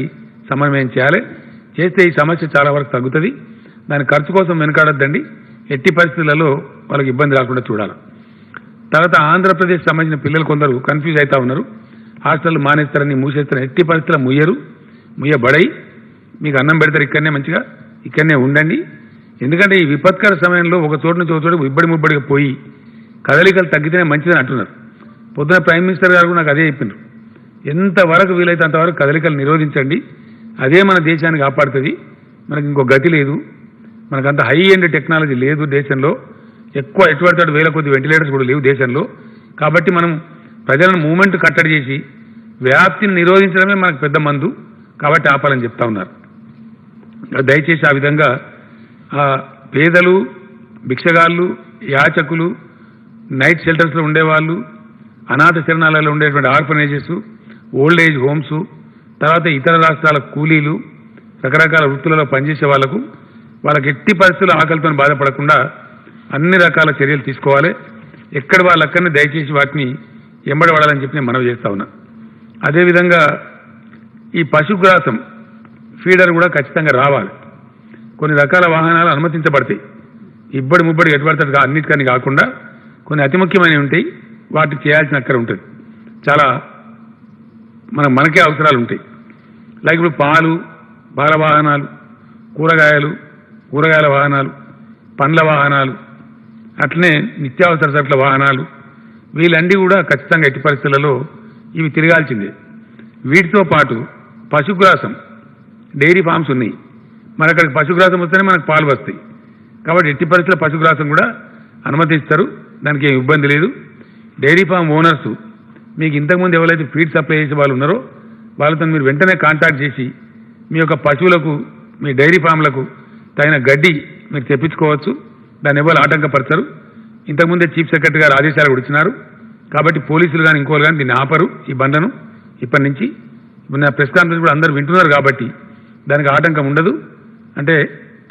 సమన్వయం చేయాలి. చేస్తే ఈ సమస్య చాలా వరకు తగ్గుతుంది. దాని ఖర్చు కోసం వెనుకాడొద్దండి. ఎట్టి పరిస్థితులలో వాళ్ళకి ఇబ్బంది రాకుండా చూడాలి. తర్వాత ఆంధ్రప్రదేశ్ సంబంధించిన పిల్లలు కొందరు కన్ఫ్యూజ్ అవుతా ఉన్నారు. హాస్టల్ మానేస్తారని, మూసేస్తారని. ఎట్టి పరిస్థితుల్లో ముయ్యబడై మీకు అన్నం పెడతారు, ఇక్కడనే మంచిగా ఇక్కడనే ఉండండి. ఎందుకంటే ఈ విపత్కర సమయంలో ఒక చోటు నుంచి ఒక చోటు ముబ్బడిగా పోయి కదలికలు తగ్గితేనే మంచిదని అంటున్నారు. పొద్దున ప్రైమ్ మినిస్టర్ గారు కూడా నాకు అదే చెప్పిండ్రు. ఎంతవరకు వీలైతే అంతవరకు కదలికలు నిరోధించండి, అదే మన దేశాన్ని కాపాడుతుంది. మనకి ఇంకో గతి లేదు, మనకంత హై ఎండ్ టెక్నాలజీ లేదు దేశంలో. ఎక్కువ ఎటువంటి వేల కొద్ది వెంటిలేటర్స్ కూడా లేవు దేశంలో. కాబట్టి మనం ప్రజలను మూవ్మెంట్ కట్టడి చేసి వ్యాప్తిని నిరోధించడమే మనకు పెద్ద మందు. కాబట్టి ఆపాలని చెప్తా ఉన్నారు. దయచేసి ఆ విధంగా పేదలు, భిక్షగాళ్ళు, యాచకులు, నైట్ షెల్టర్స్లో ఉండేవాళ్ళు, అనాథ శరణాలయాల్లో ఉండేటువంటి ఆర్ఫనేజెస్, ఓల్డ్ ఏజ్ హోమ్స్, తర్వాత ఇతర రాష్ట్రాల కూలీలు, రకరకాల వృత్తులలో పనిచేసే వాళ్ళకి ఎట్టి పరిస్థితుల్లో ఆకలితో బాధపడకుండా అన్ని రకాల చర్యలు తీసుకోవాలి. ఎక్కడ వాళ్ళక్కడనే దయచేసి వాటిని ఎంబడబడాలని చెప్పి నేను మనవి చేస్తా ఉన్నా. అదేవిధంగా ఈ పశుగ్రాసం ఫీడర్ కూడా ఖచ్చితంగా రావాలి. కొన్ని రకాల వాహనాలు అనుమతించబడతాయి. ఇబ్బడి ముబ్బడి ఎటుపడతాడు అన్నిటికని కాకుండా కొన్ని అతి ముఖ్యమైనవి ఉంటాయి, వాటికి చేయాల్సిన అక్కడ ఉంటుంది. చాలా మనకే అవసరాలు ఉంటాయి. లైక్ ఇప్పుడు పాలు, పాల వాహనాలు, కూరగాయల వాహనాలు, పండ్ల వాహనాలు, అట్లనే నిత్యావసర సరుకుల వాహనాలు, వీళ్ళన్నీ కూడా ఖచ్చితంగా ఎట్టి పరిస్థితులలో ఇవి తిరగాల్సిందే. వీటితో పాటు పశుగ్రాసం, డైరీ ఫామ్స్ ఉన్నాయి. మరి అక్కడికి పశుగ్రాసం వస్తేనే మనకు పాలు వస్తాయి. కాబట్టి ఎట్టి పరిస్థితుల్లో పశుగ్రాసం కూడా అనుమతిస్తారు, దానికి ఏం ఇబ్బంది లేదు. డైరీ ఫామ్ ఓనర్సు మీకు ఇంతకుముందు ఎవరైతే ఫీడ్ సప్లై చేసే వాళ్ళు ఉన్నారో వాళ్ళతో మీరు వెంటనే కాంటాక్ట్ చేసి మీ యొక్క పశువులకు, మీ డైరీ ఫామ్లకు తగిన గడ్డి మీరు తెప్పించుకోవచ్చు. దాన్ని ఎవరు ఆటంకపరచరు. ఇంతకుముందే చీఫ్ సెక్రటరీ గారు ఆదేశాలు కూడా ఇచ్చినారు. కాబట్టి పోలీసులు కానీ ఇంకోళ్ళు కానీ దీన్ని ఆపరు. ఈ బండ్లను ఇప్పటి నుంచి నా ప్రెస్ కాన్ఫరెన్స్ కూడా అందరూ వింటున్నారు కాబట్టి దానికి ఆటంకం ఉండదు. అంటే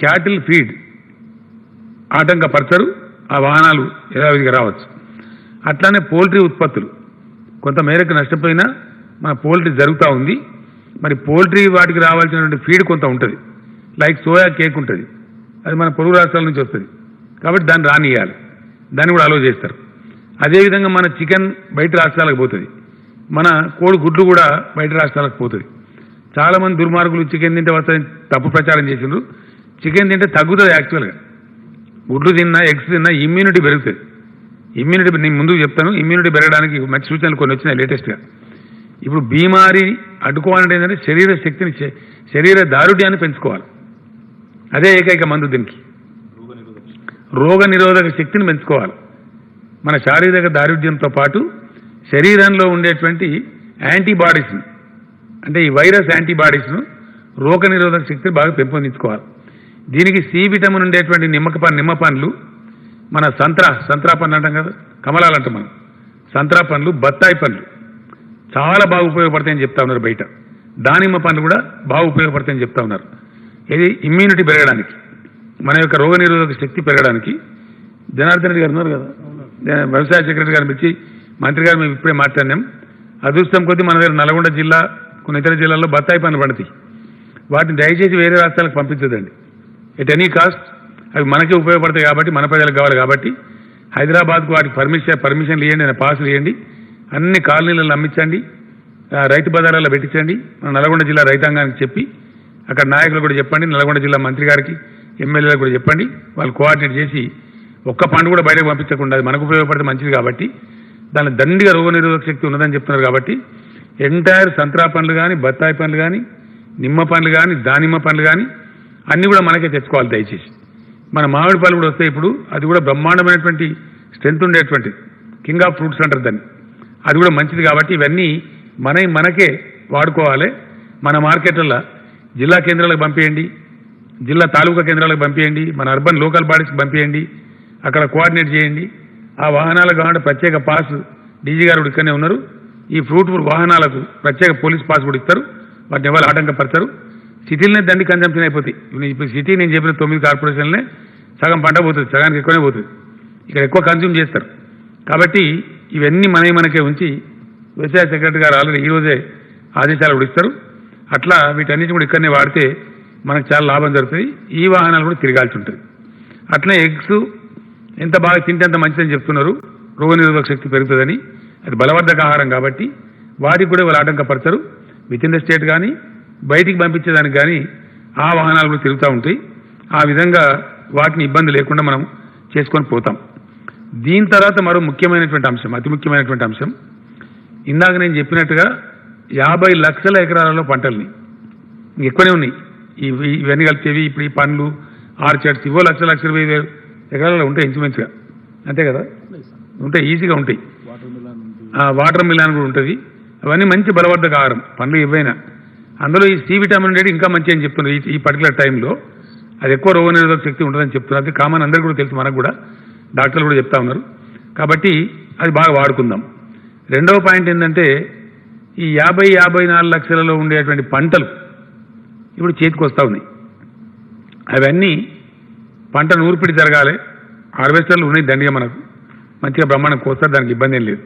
క్యాటిల్ ఫీడ్ ఆటంకపరచరు, ఆ వాహనాలు యథావిధిగా రావచ్చు. అట్లానే పోల్ట్రీ ఉత్పత్తులు కొంత మేరకు నష్టపోయినా మన పోల్ట్రీ జరుగుతూ ఉంది. మరి పోల్ట్రీ వాటికి రావాల్సినటువంటి ఫీడ్ కొంత ఉంటుంది. లైక్ సోయా కేక్ ఉంటుంది, అది మన పొరుగు రాష్ట్రాల నుంచి వస్తుంది కాబట్టి దాన్ని రానియాలి, దాన్ని కూడా అలో చేస్తారు. అదేవిధంగా మన చికెన్ బయట రాష్ట్రాలకు పోతుంది, మన కోడి గుడ్లు కూడా బయట రాష్ట్రాలకు పోతుంది. చాలామంది దుర్మార్గులు చికెన్ తింటే వస్తాయని తప్పు ప్రచారం చేసిండ్రు. చికెన్ తింటే తగ్గుతుంది. యాక్చువల్గా గుడ్లు తిన్నా, ఎగ్స్ తిన్నా ఇమ్యూనిటీ పెరుగుతుంది. ఇమ్యూనిటీ నేను ముందుకు చెప్తాను. ఇమ్యూనిటీ పెరగడానికి మంచి సూచనలు కొన్ని వచ్చినాయి లేటెస్ట్గా. ఇప్పుడు బీమారి అడ్డుకోవాలంటే ఏంటంటే శరీర శక్తిని, శరీర దారుఢ్యాన్ని పెంచుకోవాలి. అదే ఏకైక మందు దీనికి. రోగ నిరోధక శక్తిని పెంచుకోవాలి. మన శారీరక దారుఢ్యంతో పాటు శరీరంలో ఉండేటువంటి యాంటీబాడీస్ను, అంటే ఈ వైరస్ యాంటీబాడీస్ను, రోగ నిరోధక శక్తిని బాగా పెంపొందించుకోవాలి. దీనికి సి విటమిన్ ఉండేటువంటి నిమ్మ పండ్లు, మన సంత్రా పండ్లు అంటాం కదా, కమలాలు అంటాం మనం, సంత్రా పండ్లు, బత్తాయి పండ్లు చాలా బాగా ఉపయోగపడతాయని చెప్తా ఉన్నారు బయట. దానిమ్మ పండ్లు కూడా బాగా ఉపయోగపడతాయని చెప్తా ఉన్నారు. ఇది ఇమ్యూనిటీ పెరగడానికి, మన యొక్క రోగనిరోధక శక్తి పెరగడానికి. జనార్దన్ రెడ్డి గారు ఉన్నారు కదా, వ్యవసాయ సెక్రటరీ గారిని పిలిచి మంత్రి గారు మేము ఇప్పుడే మాట్లాడినాం. అదృష్టం కొద్దీ మన దగ్గర నల్గొండ జిల్లా, కొన్ని ఇతర జిల్లాల్లో బత్తాయి పండ్లు పడతాయి. వాటిని దయచేసి వేరే రాష్ట్రాలకు పంపించదండి ఎట్ ఎనీ కాస్ట్. అవి మనకే ఉపయోగపడతాయి కాబట్టి, మన ప్రజలకు కావాలి కాబట్టి హైదరాబాద్కు వాటికి పర్మిషన్లు ఇవ్వండి, పాసులు ఇవ్వండి, అన్ని కాలనీలలో అమ్మించండి, రైతు బజారాల్లో పెట్టించండి. మన నల్గొండ జిల్లా రైతాంగానికి చెప్పి, అక్కడ నాయకులు కూడా చెప్పండి, నల్గొండ జిల్లా మంత్రి గారికి, ఎమ్మెల్యేలకు కూడా చెప్పండి. వాళ్ళు కోఆర్డినేట్ చేసి ఒక్క పండు కూడా బయటకు పంపించకుండా, అది మనకు ఉపయోగపడితే మంచిది కాబట్టి, దాని దండిగా రోగనిరోధక శక్తి ఉన్నదని చెప్తున్నారు కాబట్టి ఎంటైర్ సంత్రా పండ్లు కానీ, బత్తాయి పండ్లు కానీ, నిమ్మ పండ్లు కానీ, దానిమ్మ పండ్లు కానీ అన్నీ కూడా మనకే తెచ్చుకోవాలి దయచేసి. మన మామిడి పళ్ళు కూడా వస్తాయి ఇప్పుడు, అది కూడా బ్రహ్మాండమైనటువంటి స్ట్రెంత్ ఉండేటువంటిది, కింగ్ ఆఫ్ ఫ్రూట్స్ అంటారు దాన్ని. అది కూడా మంచిది కాబట్టి ఇవన్నీ మనకే వాడుకోవాలి. మన మార్కెట్లలో జిల్లా కేంద్రాలకు పంపించండి, జిల్లా తాలూకా కేంద్రాలకు పంపించండి, మన అర్బన్ లోకల్ బాడీస్కి పంపించండి, అక్కడ కోఆర్డినేట్ చేయండి. ఆ వాహనాలకు కావాలంటే ప్రత్యేక పాస్ డీజీ గారు కూడా ఇక్కడనే ఉన్నారు. ఈ ఫ్రూట్ వాహనాలకు ప్రత్యేక పోలీస్ పాస్ కూడా ఇస్తారు, వాటిని ఎవరు ఆటంకపడతారు. సిటీలనే దండి కన్జంప్షన్ అయిపోతాయి. ఇప్పుడు సిటీ నేను చెప్పిన 9 కార్పొరేషన్లనే సగం పంట పోతుంది, సగానికి ఎక్కువనే పోతుంది. ఇక్కడ ఎక్కువ కన్జ్యూమ్ చేస్తారు కాబట్టి ఇవన్నీ మనకే ఉంచి వ్యవసాయ సెక్రటరీ గారు ఆల్రెడీ ఈరోజే ఆదేశాలు కూడా ఇస్తారు. అట్లా వీటన్నిటి కూడా ఇక్కడనే వాడితే మనకు చాలా లాభం జరుగుతుంది. ఈ వాహనాలు కూడా తిరగాల్సి ఉంటుంది. అట్లనే ఎగ్స్ ఎంత బాగా తింటే అంత మంచిదని చెప్తున్నారు, రోగనిరోధక శక్తి పెరుగుతుందని. అది బలవర్ధక ఆహారం కాబట్టి వాటికి కూడా వాళ్ళు ఆటంకపడతారు. విత్ ఇన్ ద స్టేట్ కానీ బయటికి పంపించేదానికి కానీ ఆ వాహనాలు కూడా తిరుగుతూ ఉంటాయి. ఆ విధంగా వాటిని ఇబ్బంది లేకుండా మనం చేసుకొని పోతాం. దీని తర్వాత మరో ముఖ్యమైనటువంటి అంశం, అతి ముఖ్యమైనటువంటి అంశం, ఇందాక నేను చెప్పినట్టుగా 50 లక్షల ఎకరాలలో పంటల్ని ఎక్కువనే ఉన్నాయి. ఇవన్నీ కలిపేవి ఇప్పుడు ఈ పండ్లు, ఆర్చర్డ్స్ ఇవో లక్ష 20,000 ఎకరాలలో ఉంటాయి ఇంచుమించుగా, అంతే కదా, ఉంటాయి, ఈజీగా ఉంటాయి. వాటర్ మిలాన్ కూడా ఉంటుంది. అవన్నీ మంచి బలవర్ధక ఆహారం పండ్లు ఇవైనా. అందులో ఈ సి విటమిన్ అనేది ఇంకా మంచి అని చెప్తున్నారు ఈ పర్టికులర్ టైంలో. అది ఎక్కువ రోగనిరోధక శక్తి ఉంటుందని చెప్తున్నారు. అది కామన్, అందరికీ కూడా తెలుసు, మనకు కూడా డాక్టర్లు కూడా చెప్తా ఉన్నారు. కాబట్టి అది బాగా వాడుకుందాం. రెండవ పాయింట్ ఏంటంటే ఈ 54 లక్షలలో ఉండేటువంటి పంటలు ఇప్పుడు చేతికి వస్తూ ఉన్నాయి. అవన్నీ పంట నూర్పిడి జరగాలి. హార్వెస్టర్లు ఉన్నాయి దండిగా, మనకు మంచిగా బ్రహ్మాండం కోస్తారు, దానికి ఇబ్బంది ఏం లేదు.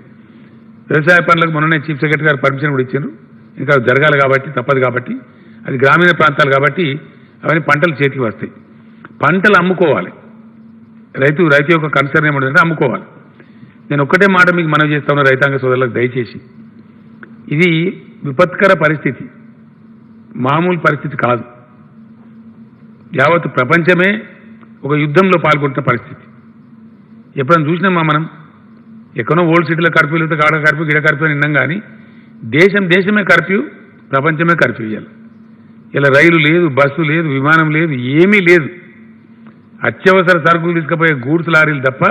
వ్యవసాయ పనులకు మొన్ననే చీఫ్ సెక్రటరీ గారు పర్మిషన్ కూడా ఇచ్చారు. ఇంకా జరగాలి కాబట్టి, తప్పదు కాబట్టి, అది గ్రామీణ ప్రాంతాలు కాబట్టి అవన్నీ పంటలు చేతికి వస్తాయి. పంటలు అమ్ముకోవాలి. రైతు యొక్క కన్సర్న్ ఏమంటుందంటే అమ్ముకోవాలి. నేను ఒక్కటే మాట మీకు మనవి చేస్తా ఉన్నా రైతాంగ సోదరులకు, దయచేసి ఇది విపత్కర పరిస్థితి, మామూలు పరిస్థితి కాదు. యావత్ ప్రపంచమే ఒక యుద్ధంలో పాల్గొంటున్న పరిస్థితి. ఎప్పుడైనా చూసినామా మనం? ఎక్కడో ఓల్డ్ సిటీలో కర్ఫ్యూ లేకపోతే గాడ కర్ఫ్యూ, గిడ కర్ఫ్యూ అని విన్నాం కానీ దేశమే కర్ఫ్యూ, ప్రపంచమే కర్ఫ్యూ ఇవ్వాలి. ఇలా రైలు లేదు, బస్సు లేదు, విమానం లేదు, ఏమీ లేదు. అత్యవసర సరుకులు తీసుకుపోయే గూడ్స్ లారీలు తప్ప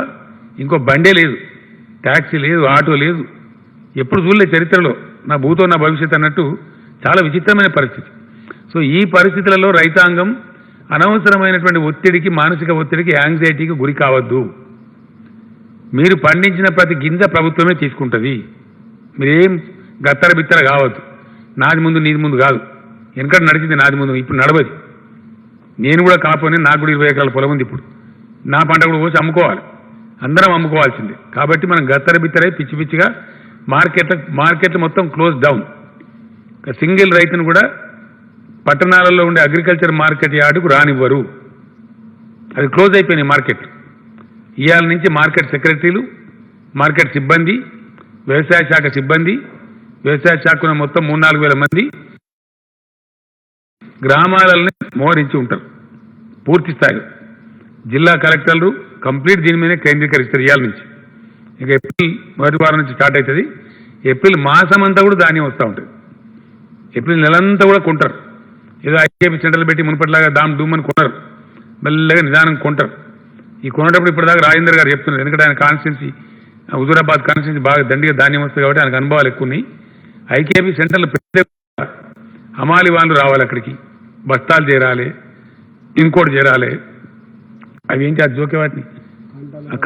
ఇంకో బండే లేదు, ట్యాక్సీ లేదు, ఆటో లేదు. ఎప్పుడు చూడలే చరిత్రలో. నా భూతో నా భవిష్యత్ అన్నట్టు చాలా విచిత్రమైన పరిస్థితి. సో ఈ పరిస్థితులలో రైతాంగం అనవసరమైనటువంటి ఒత్తిడికి, మానసిక ఒత్తిడికి, యాంగ్జైటీకి గురి కావద్దు. మీరు పండించిన ప్రతి గింజ ప్రభుత్వమే తీసుకుంటుంది. మీరేం గత్తర బిత్తర కావద్దు. నాది ముందు నీది ముందు కాదు. వెనకడ నడిచింది నాది ముందు, ఇప్పుడు నడవదు. నేను కూడా కాపోయినా నాకు కూడా 20 ఎకరాల పొలం ఉంది. ఇప్పుడు నా పంట కూడా పోసి అమ్ముకోవాలి, అందరం అమ్ముకోవాల్సిందే. కాబట్టి మనం గత్తర బిత్తరై పిచ్చి పిచ్చిగా మార్కెట్లు మొత్తం క్లోజ్ డౌన్. సింగిల్ రైతును కూడా పట్టణాలలో ఉండే అగ్రికల్చర్ మార్కెట్ యార్డుకు రానివ్వరు. అది క్లోజ్ అయిపోయినాయి మార్కెట్. ఇవాళ నుంచి మార్కెట్ సెక్రటరీలు, మార్కెట్ సిబ్బంది, వ్యవసాయ శాఖ సిబ్బంది, వ్యవసాయ శాఖ మొత్తం 3-4 వేల మంది గ్రామాలని మోహరించి ఉంటారు పూర్తి స్థాయిలో. జిల్లా కలెక్టర్లు కంప్లీట్ దీని మీదే కేంద్రీకరిస్తారు. ఇవాళ నుంచి ఇక ఏప్రిల్ మొదటి వారం నుంచి స్టార్ట్ అవుతుంది. ఏప్రిల్ మాసం అంతా కూడా ధాన్యం వస్తూ ఉంటుంది. ఏప్రిల్ నెలంతా కూడా కొంటారు. ఏదో ఐకేపీ సెంటర్లు పెట్టి మునుపటిలాగా డూమ్ అని కొనరు, మెల్లగా నిదానం కొంటారు. ఈ కొనేటప్పుడు ఇప్పటిదాకా రాజేందర్ గారు చెప్తున్నారు, ఎందుకంటే ఆయన కాన్స్టిట్యున్సీ హుజూరాబాద్ కాన్స్టిట్యున్సీ బాగా దండిగా ధాన్యం వస్తుంది కాబట్టి ఆయనకు అనుభవాలు ఎక్కువ ఉన్నాయి. ఐకేపీ సెంటర్లు పెడితే హమాలి వాళ్ళు రావాలి, అక్కడికి బస్తాలు చేరాలి, ఇంకోటి చేరాలి, అవి ఏంటి అది జోకే వాటిని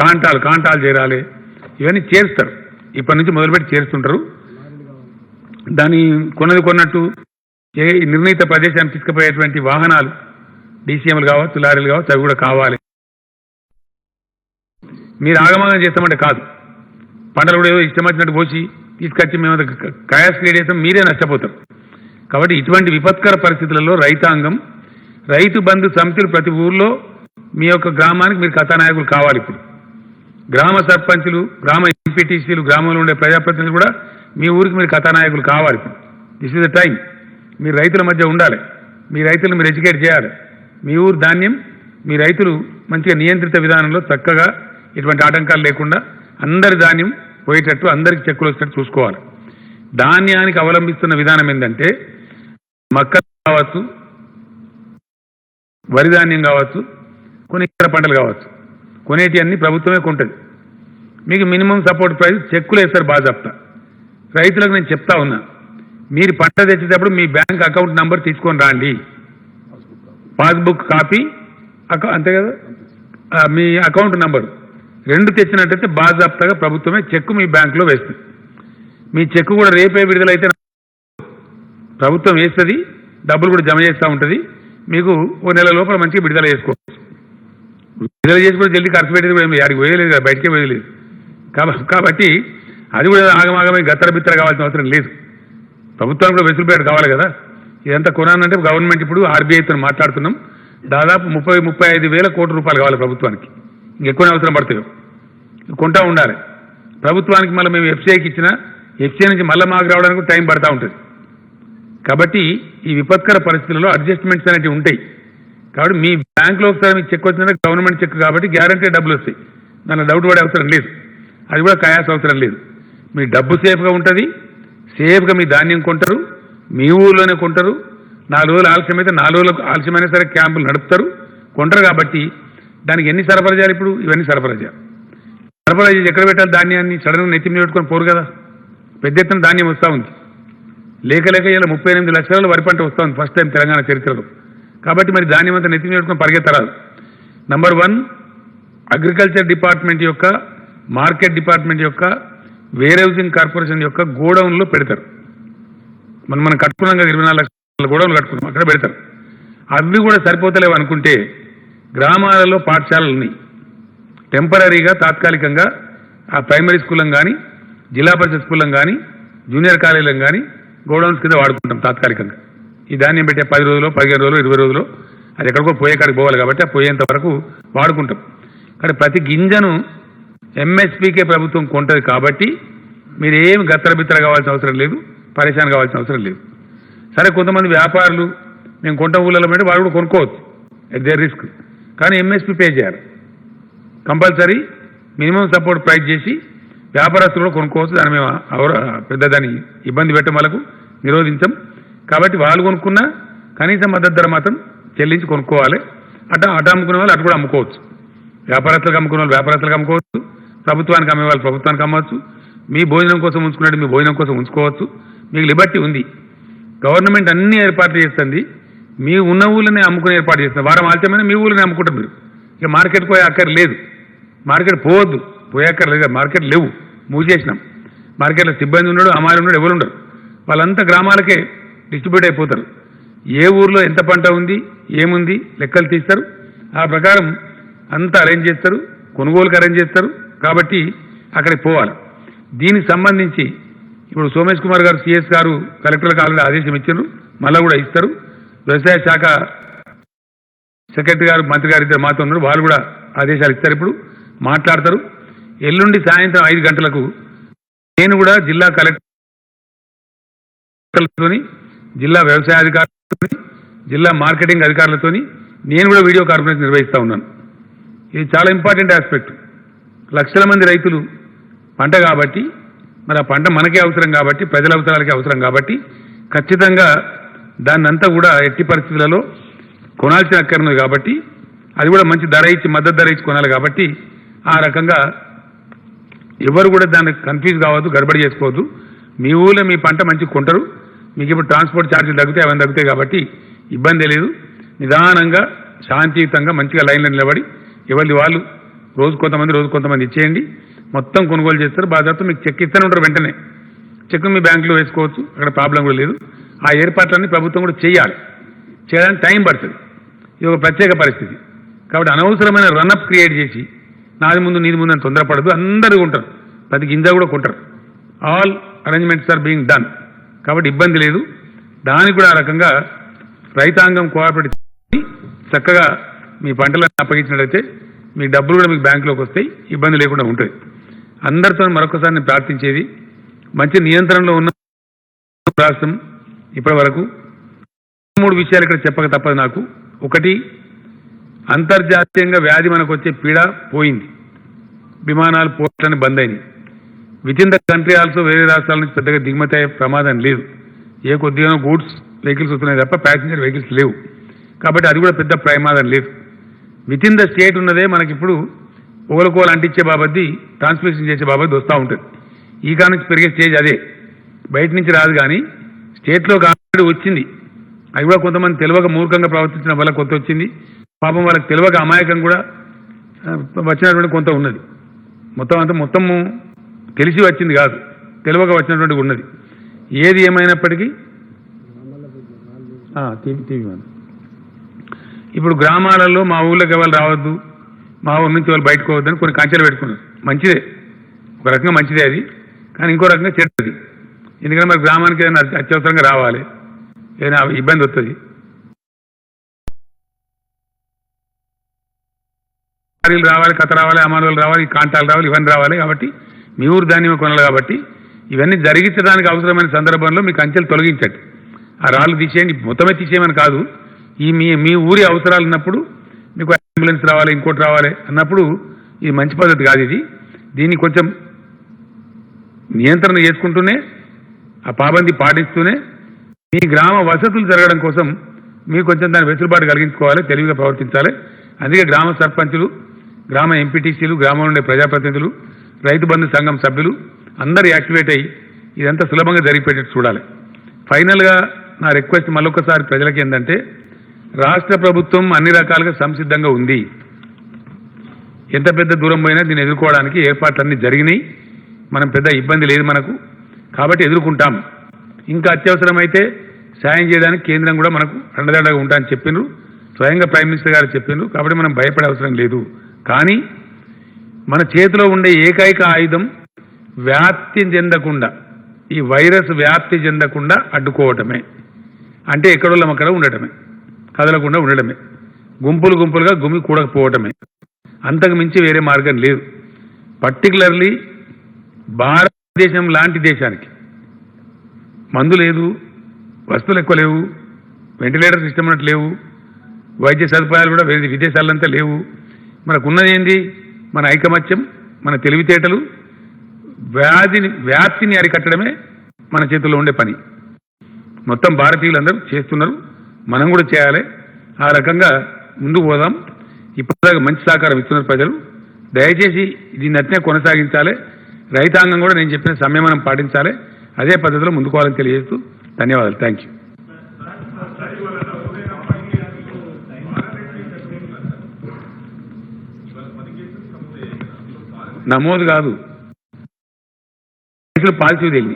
కాంటాలు చేరాలి, ఇవన్నీ చేస్తారు. ఇప్పటి నుంచి మొదలుపెట్టి చేస్తుంటారు. దాన్ని కొన్నట్టు నిర్ణీత ప్రదేశానికి తీసుకుపోయేటువంటి వాహనాలు, డీసీఎంలు కావచ్చు, లారీలు కావచ్చు, అవి కూడా కావాలి. మీరు ఆగమాగం చేస్తామంటే కాదు. పంటలు కూడా ఏదో ఇష్టం వచ్చినట్టు పోసి తీసుకొచ్చి మేము కయాస్ క్రియేట్ చేస్తాం, మీరే నష్టపోతారు. కాబట్టి ఇటువంటి విపత్కర పరిస్థితులలో రైతాంగం, రైతు బంధు సమితులు ప్రతి ఊర్లో మీ యొక్క గ్రామానికి మీరు కథానాయకులు కావాలి. ఇప్పుడు గ్రామ సర్పంచులు, గ్రామ ఎంపీటీసీలు, గ్రామంలో ఉండే ప్రజాప్రతినిధులు కూడా మీ ఊరికి మీరు కథానాయకులు కావాలి. ఇప్పుడు దిస్ ఇస్ ద టైం. మీరు రైతుల మధ్య ఉండాలి, మీ రైతులను మీరు ఎడ్యుకేట్ చేయాలి. మీ ఊరు ధాన్యం మీ రైతులు మంచిగా నియంత్రిత విధానంలో చక్కగా ఎటువంటి ఆటంకాలు లేకుండా అందరి ధాన్యం పోయేటట్టు, అందరికి చెక్కులు వచ్చేటట్టు చూసుకోవాలి. ధాన్యానికి అవలంబిస్తున్న విధానం ఏంటంటే మక్క కావచ్చు, వరి ధాన్యం కావచ్చు, కొన్ని ఇతర పంటలు కావచ్చు, కొనేటి అన్ని ప్రభుత్వమే కొంటుంది. మీకు మినిమం సపోర్ట్ ప్రైస్ చెక్కులు వేస్తారు బాజాప్తా. రైతులకు నేను చెప్తా ఉన్నా, మీరు పంట తెచ్చేటప్పుడు మీ బ్యాంక్ అకౌంట్ నంబర్ తీసుకొని రాండి, పాస్బుక్ కాపీ, అంతే కదా, మీ అకౌంట్ నంబర్ 2 తెచ్చినట్టయితే బాజాప్తాగా ప్రభుత్వమే చెక్కు మీ బ్యాంకులో వేస్తుంది. మీ చెక్కు కూడా రేపే విడుదలైతే ప్రభుత్వం వేస్తుంది, డబ్బులు కూడా జమ చేస్తూ ఉంటుంది. మీకు ఓ నెల లోపల మంచిగా విడుదల చేసుకోవచ్చు. విడుదల చేసి కూడా జల్దీ ఖర్చు పెట్టేది కూడా ఏమి యాడికి వేయలేదు కదా, బయటకే వేయలేదు. కాబట్టి అది కూడా ఆగమాగమే గత్తర బిత్తర కావాల్సిన అవసరం లేదు. ప్రభుత్వానికి కూడా వెసులుబాటు కావాలి కదా. ఇదంతా కొనాలంటే గవర్నమెంట్ ఇప్పుడు ఆర్బీఐతో మాట్లాడుతున్నాం, దాదాపు 30-35 వేల కోట్ల రూపాయలు కావాలి ప్రభుత్వానికి. ఇంకెక్కువనే అవసరం పడతాయి, కొంటా ఉండాలి. ప్రభుత్వానికి మళ్ళీ మేము ఎఫ్సీఐకి ఇచ్చినా ఎఫ్సీఐ నుంచి మళ్ళీ మాకు రావడానికి టైం పడతా ఉంటుంది. కాబట్టి ఈ విపత్కర పరిస్థితుల్లో అడ్జస్ట్మెంట్స్ అనేవి ఉంటాయి. కాబట్టి మీ బ్యాంకులో ఒకసారి మీకు చెక్ వచ్చిందంటే గవర్నమెంట్ చెక్ కాబట్టి గ్యారంటీ డబ్బులు వస్తాయి, దానిలో డౌట్ పడే అవసరం లేదు. అది కూడా కయాస్ అవసరం లేదు. మీ డబ్బు సేఫ్గా ఉంటుంది, సేఫ్గా మీ ధాన్యం కొంటారు, మీ ఊళ్ళోనే కొంటారు. 4 రోజులు ఆలస్యమైతే 4 రోజులకు ఆలస్యమైనా సరే క్యాంపులు నడుపుతారు, కొంటారు. కాబట్టి దానికి ఎన్ని సరఫరా చేయాలి? ఇప్పుడు ఇవన్నీ సరఫరా చేయాలి. సరఫరా చేసి ఎక్కడ పెట్టాలి ధాన్యాన్ని? సడన్గా నెత్తి మీద పెట్టుకొని పోరు కదా, పెద్ద ఎత్తున ధాన్యం వస్తూ ఉంది. లేక ఇలా 38 లక్షల వరి పంట వస్తుంది ఫస్ట్ టైం తెలంగాణ చరిత్రలో. కాబట్టి మరి ధాన్యం అంతా నెత్తి పెట్టుకుని పరిగెత్తరాదు. నంబర్ 1 అగ్రికల్చర్ డిపార్ట్మెంట్ యొక్క, మార్కెట్ డిపార్ట్మెంట్ యొక్క, వేర్ హౌసింగ్ కార్పొరేషన్ యొక్క గోడౌన్లో పెడతారు. మనం కట్టుకున్నాం కదా 24 లక్షల గోడౌన్లు కట్టుకున్నాం, అక్కడ పెడతారు. అవి కూడా సరిపోతలేవు అనుకుంటే గ్రామాలలో పాఠశాలల్ని టెంపరీగా తాత్కాలికంగా ఆ ప్రైమరీ స్కూళ్ళం కానీ, జిల్లా పరిషత్ స్కూళ్ళం కానీ, జూనియర్ కాలేజీలం కానీ గోడౌన్స్ కింద వాడుకుంటాం తాత్కాలికంగా. ఈ ధాన్యం పెట్టే 10 రోజులు, 15 రోజులు, 20 రోజులు అది ఎక్కడికో పోయే కాడికి పోవాలి కాబట్టి ఆ పోయేంత వరకు వాడుకుంటాం. కానీ ప్రతి గింజను ఎంఎస్పీకే ప్రభుత్వం కొంటది కాబట్టి మీరు ఏమి గత్తరబిత్తర కావాల్సిన అవసరం లేదు, పరేషాన్ కావాల్సిన అవసరం లేదు. సరే కొంతమంది వ్యాపారులు మేము కొంట ఊళ్ళలో పెట్టి వాళ్ళు కూడా కొనుక్కోవచ్చు ఎట్ దేర్ రిస్క్. కానీ ఎంఎస్పీ పే చేయాలి కంపల్సరీ. మినిమం సపోర్ట్ ప్రైస్ చేసి వ్యాపారస్తులు కూడా కొనుక్కోవచ్చు. దాన్ని మేము పెద్ద దాన్ని ఇబ్బంది పెట్టడం వాళ్ళకు నిరోధించాం. కాబట్టి వాళ్ళు కొనుక్కున్నా కనీస మద్దతు ధర మాత్రం చెల్లించి కొనుక్కోవాలి. అటు అమ్ముకునే వాళ్ళు అటు కూడా అమ్ముకోవచ్చు. వ్యాపారస్తులకు అమ్ముకునే వాళ్ళు వ్యాపారస్తులకు అమ్ముకోవచ్చు, ప్రభుత్వానికి అమ్మే వాళ్ళు ప్రభుత్వానికి అమ్మవచ్చు, మీ భోజనం కోసం ఉంచుకున్నట్టు మీ భోజనం కోసం ఉంచుకోవచ్చు. మీకు లిబర్టీ ఉంది. గవర్నమెంట్ అన్ని ఏర్పాట్లు చేస్తుంది. మీ ఉన్న ఊళ్ళనే అమ్ముకునే ఏర్పాటు చేస్తుంది. వారం ఆలస్యమైన మీ ఊళ్ళనే అమ్ముకుంటారు మీరు. ఇక మార్కెట్ పోయే అక్కర్ లేదు, మార్కెట్ పోవద్దు, పోయే అక్కర్ లేదు. మార్కెట్ లేవు, మూసేసినాం. మార్కెట్లో సిబ్బంది ఉన్నాడు, అమ్మాయిలు ఉన్నాడు, ఎవరు ఉండరు. వాళ్ళంతా గ్రామాలకే డిస్ట్రిబ్యూట్ అయిపోతారు. ఏ ఊర్లో ఎంత పంట ఉంది, ఏముంది లెక్కలు తీస్తారు. ఆ ప్రకారం అంతా అరేంజ్ చేస్తారు, కొనుగోలుకి అరేంజ్ చేస్తారు. కాబట్టి అక్కడికి పోవాలి. దీనికి సంబంధించి ఇప్పుడు సోమేష్ కుమార్ గారు సిఎస్ గారు కలెక్టర్లకు ఆల్రెడీ ఆదేశం ఇచ్చారు, మళ్ళీ కూడా ఇస్తారు. వ్యవసాయ శాఖ సెక్రటరీ గారు, మంత్రి గారు ఇద్దరు మాతో ఉన్నారు, వాళ్ళు కూడా ఆదేశాలు ఇస్తారు. ఇప్పుడు మాట్లాడతారు. ఎల్లుండి సాయంత్రం 5 గంటలకు నేను కూడా జిల్లా కలెక్టర్లతోని, జిల్లా వ్యవసాయ అధికారులతోని, జిల్లా మార్కెటింగ్ అధికారులతోని నేను కూడా వీడియో కాన్ఫరెన్స్ నిర్వహిస్తూ ఉన్నాను. ఇది చాలా ఇంపార్టెంట్ ఆస్పెక్ట్. లక్షల మంది రైతులు పంట కాబట్టి, మరి ఆ పంట మనకే అవసరం కాబట్టి, ప్రజల అవసరాలకే అవసరం కాబట్టి ఖచ్చితంగా దాన్నంతా కూడా ఎట్టి పరిస్థితులలో కొనాల్సిన అక్కర్నది కాబట్టి అది కూడా మంచి ధర ఇచ్చి, మద్దతు ధర ఇచ్చి కొనాలి. కాబట్టి ఆ రకంగా ఎవరు కూడా దాన్ని కన్ఫ్యూజ్ కావద్దు, గడబడి చేసుకోవద్దు. మీ ఊళ్ళో మీ పంట మంచిగా కొంటారు. మీకు ఇప్పుడు ట్రాన్స్పోర్ట్ ఛార్జీలు తగ్గుతాయి, అవన్నీ తగ్గుతాయి కాబట్టి ఇబ్బంది లేదు. నిదానంగా శాంతియుతంగా మంచిగా లైన్లో నిలబడి ఎవరిది వాళ్ళు రోజు కొంతమంది ఇచ్చేయండి. మొత్తం కొనుగోలు చేస్తారు. బాధ్యత మీకు చెక్ ఇస్తూనే ఉంటారు. వెంటనే చెక్ మీ బ్యాంకులో వేసుకోవచ్చు, అక్కడ ప్రాబ్లం కూడా లేదు. ఆ ఏర్పాట్లన్నీ ప్రభుత్వం కూడా చేయాలి. చేయడానికి టైం పడుతుంది. ఇది ఒక ప్రత్యేక పరిస్థితి కాబట్టి అనవసరమైన రన్అప్ క్రియేట్ చేసి నాది ముందు నీది ముందు అని తొందరపడదు. అందరూ ఉంటారు, ప్రతి గింజ కూడా కొంటారు. All arrangements are being done కాబట్టి ఇబ్బంది లేదు. దానికి కూడా ఆ రకంగా రైతాంగం కోఆపరేట్ చేసి చక్కగా మీ పంటలను అప్పగించినట్లయితే మీ డబ్బులు కూడా మీకు బ్యాంకులోకి వస్తాయి, ఇబ్బంది లేకుండా ఉంటుంది. అందరితో మరొకసారి నేను ప్రార్థించేది, మంచి నియంత్రణలో ఉన్న రాష్ట్రం ఇప్పటి వరకు 3 విషయాలు ఇక్కడ చెప్పక తప్పదు నాకు. ఒకటి, అంతర్జాతీయంగా వ్యాధి మనకు వచ్చే పీడ పోయింది. విమానాలు పోర్ట్లని బంద్ అయినాయి. With in the country also వేరే రాష్ట్రాల నుంచి పెద్దగా దిగుమతి అయ్యే ప్రమాదం లేదు. ఏ కొద్దిగా గూడ్స్ వెహికల్స్ వస్తున్నాయి తప్ప ప్యాసింజర్ వెహికల్స్ లేవు. కాబట్టి అది కూడా పెద్ద ప్రమాదం లేదు. విత్ ఇన్ ద స్టేట్ ఉన్నదే మనకి ఇప్పుడు ఒకరికోలు అంటించే బాబద్ది, ట్రాన్స్మిషన్ చేసే బాబద్ది వస్తూ ఉంటుంది. ఈ కాడ నుంచి పెరిగే స్టేజ్ అదే, బయట నుంచి రాదు. కానీ స్టేట్లో ఆల్రెడీ వచ్చింది. అది కూడా కొంతమంది తెలియక మూర్ఖంగా ప్రవర్తించడం వల్ల కొంత వచ్చింది. పాపం వాళ్ళకి తెలియక అమాయకం కూడా వచ్చినటువంటి కొంత ఉన్నది. మొత్తము తెలిసి వచ్చింది కాదు, తెలియక వచ్చినటువంటి ఉన్నది. ఏది ఏమైనప్పటికీ ఇప్పుడు గ్రామాలలో మా ఊళ్ళోకి ఎవరు రావద్దు, మా ఊరి నుంచి వాళ్ళు బయటకు పోవద్దని కొన్ని కంచెలు పెట్టుకున్నారు. మంచిదే, ఒక రకంగా మంచిదే అది. కానీ ఇంకో రకంగా చెడ్డది. ఎందుకంటే మరి గ్రామానికి ఏదైనా అత్యవసరంగా రావాలి, ఏదైనా ఇబ్బంది వస్తుంది. లారీలు రావాలి, కథ రావాలి, అమానులు రావాలి, కాంటాలు రావాలి, ఇవన్నీ రావాలి. కాబట్టి మీ ఊరు ధాన్యం కొనాలి. కాబట్టి ఇవన్నీ జరిగించడానికి అవసరమైన సందర్భంలో మీకు కంచెలు తొలగించండి. ఆ రాళ్ళు తీసేయండి, మొత్తమే తీసేయమని కాదు. మీ ఊరి అవసరాలు ఉన్నప్పుడు మీకు అంబులెన్స్ రావాలి, ఇంకోటి రావాలి అన్నప్పుడు ఇది మంచి పద్ధతి కాదు. దీన్ని కొంచెం నియంత్రణ చేసుకుంటూనే, ఆ పాబందీ పాటిస్తూనే మీ గ్రామ వసతులు జరగడం కోసం మీరు కొంచెం దాని వెసులుబాటు కలిగించుకోవాలి, తెలివిగా ప్రవర్తించాలి. అందుకే గ్రామ సర్పంచులు, గ్రామ ఎంపీటీసీలు, గ్రామంలో ఉండే ప్రజాప్రతినిధులు, రైతు బంధు సంఘం సభ్యులు అందరూ యాక్టివేట్ అయ్యి ఇదంతా సులభంగా జరిగిపోయేటట్టు చూడాలి. ఫైనల్గా నా రిక్వెస్ట్ మళ్ళొకసారి ప్రజలకు ఏంటంటే రాష్ట్ర ప్రభుత్వం అన్ని రకాలుగా సంసిద్ధంగా ఉంది. ఎంత పెద్ద దూరం పోయినా దీన్ని ఎదుర్కోవడానికి ఏర్పాట్లన్నీ జరిగినాయి. మనం పెద్ద ఇబ్బంది లేదు మనకు, కాబట్టి ఎదుర్కొంటాం. ఇంకా అత్యవసరమైతే సాయం చేయడానికి కేంద్రం కూడా మనకు అండదండగా ఉంటామని చెప్పిండ్రు. స్వయంగా ప్రైమ్ మినిస్టర్ గారు చెప్పిండ్రు. కాబట్టి మనం భయపడే అవసరం లేదు. కానీ మన చేతిలో ఉండే ఏకైక ఆయుధం వ్యాప్తి చెందకుండా, ఈ వైరస్ వ్యాప్తి చెందకుండా అడ్డుకోవటమే. అంటే ఎక్కడోళ్ళం అక్కడ ఉండటమే, కదలకుండా ఉండటమే, గుంపులు గుంపులుగా గుమి కూడకపోవటమే. అంతకు మించి వేరే మార్గం లేదు. పర్టికులర్లీ భారతదేశం లాంటి దేశానికి మందు లేదు, వస్తువులు ఎక్కువ లేవు, వెంటిలేటర్ సిస్టమ్ అన్నట్టు లేవు, వైద్య సదుపాయాలు కూడా వేరే విదేశాలంతా లేవు. మనకున్నది ఏంది? మన ఐకమత్యం, మన తెలివితేటలు. వ్యాప్తిని అరికట్టడమే మన చేతుల్లో ఉండే పని. మొత్తం భారతీయులందరూ చేస్తున్నారు, మనం కూడా చేయాలి. ఆ రకంగా ముందుకు పోదాం. ఇప్పటిదాకా మంచి సహకారం ఇస్తున్నారు ప్రజలు. దయచేసి దీన్ని అట్నే కొనసాగించాలి. రైతాంగం కూడా నేను చెప్పిన సంయమనం పాటించాలి. అదే పద్ధతిలో ముందుకోవాలని తెలియజేస్తూ ధన్యవాదాలు. Thank you. నమోదు కాదు, పాజిటివ్ తెలియదు.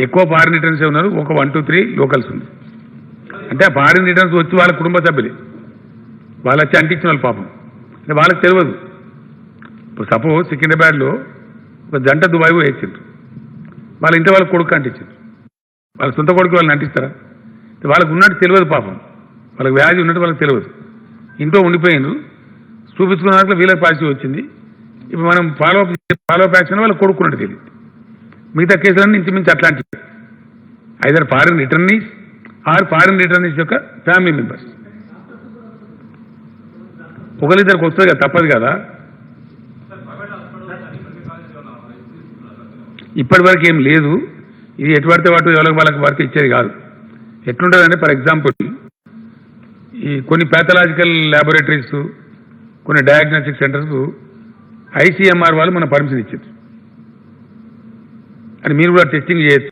ఎక్కువ ఫారిన్ రిటర్న్స్ ఉన్నారు, ఒక 1, 2, 3 లోకల్స్ ఉంది. అంటే ఆ ఫారిన్ రిటర్న్స్ వచ్చి వాళ్ళ కుటుంబ సభ్యులే, వాళ్ళు వచ్చి అంటించిన వాళ్ళు పాపం. అంటే వాళ్ళకి తెలియదు. ఇప్పుడు సపోజ్ సికింద్రాబాద్లో ఒక జంట దుబాయ్ వేసిండ్రు, వాళ్ళ ఇంటి వాళ్ళకి కొడుకు అంటించారు. వాళ్ళ సొంత కొడుకు వాళ్ళని అంటిస్తారా? వాళ్ళకు ఉన్నట్టు తెలియదు పాపం, వాళ్ళకి వ్యాధి ఉన్నట్టు వాళ్ళకి తెలియదు. ఇంట్లో ఉండిపోయిండ్రు, చూపించుకున్న దాంట్లో వీళ్ళకి పాజిటివ్ వచ్చింది. ఇప్పుడు మనం ఫాలోఅప్ యాక్షన్ వాళ్ళకి కొడుకున్నట్టు తెలియదు. మిగతా కేసులన్నీ ఇంచుమించు అట్లాంటివి. Either foreign returnees or foreign returnees యొక్క ఫ్యామిలీ మెంబర్స్. ఒకరిద్దరికి వస్తుంది కదా, తప్పదు కదా. ఇప్పటి వరకు ఏం లేదు. ఇది ఎటు పడితే వాటి ఎవరికి వాళ్ళకి వరకు ఇచ్చేది కాదు. ఎట్లుంటుందంటే ఫర్ ఎగ్జాంపుల్ ఈ కొన్ని ప్యాథలాజికల్ ల్యాబొరేటరీస్, కొన్ని డయాగ్నోస్టిక్ సెంటర్స్ ఐసీఎంఆర్ వాళ్ళు మన పర్మిషన్ ఇచ్చారు అని మీరు కూడా టెస్టింగ్ చేయొచ్చు.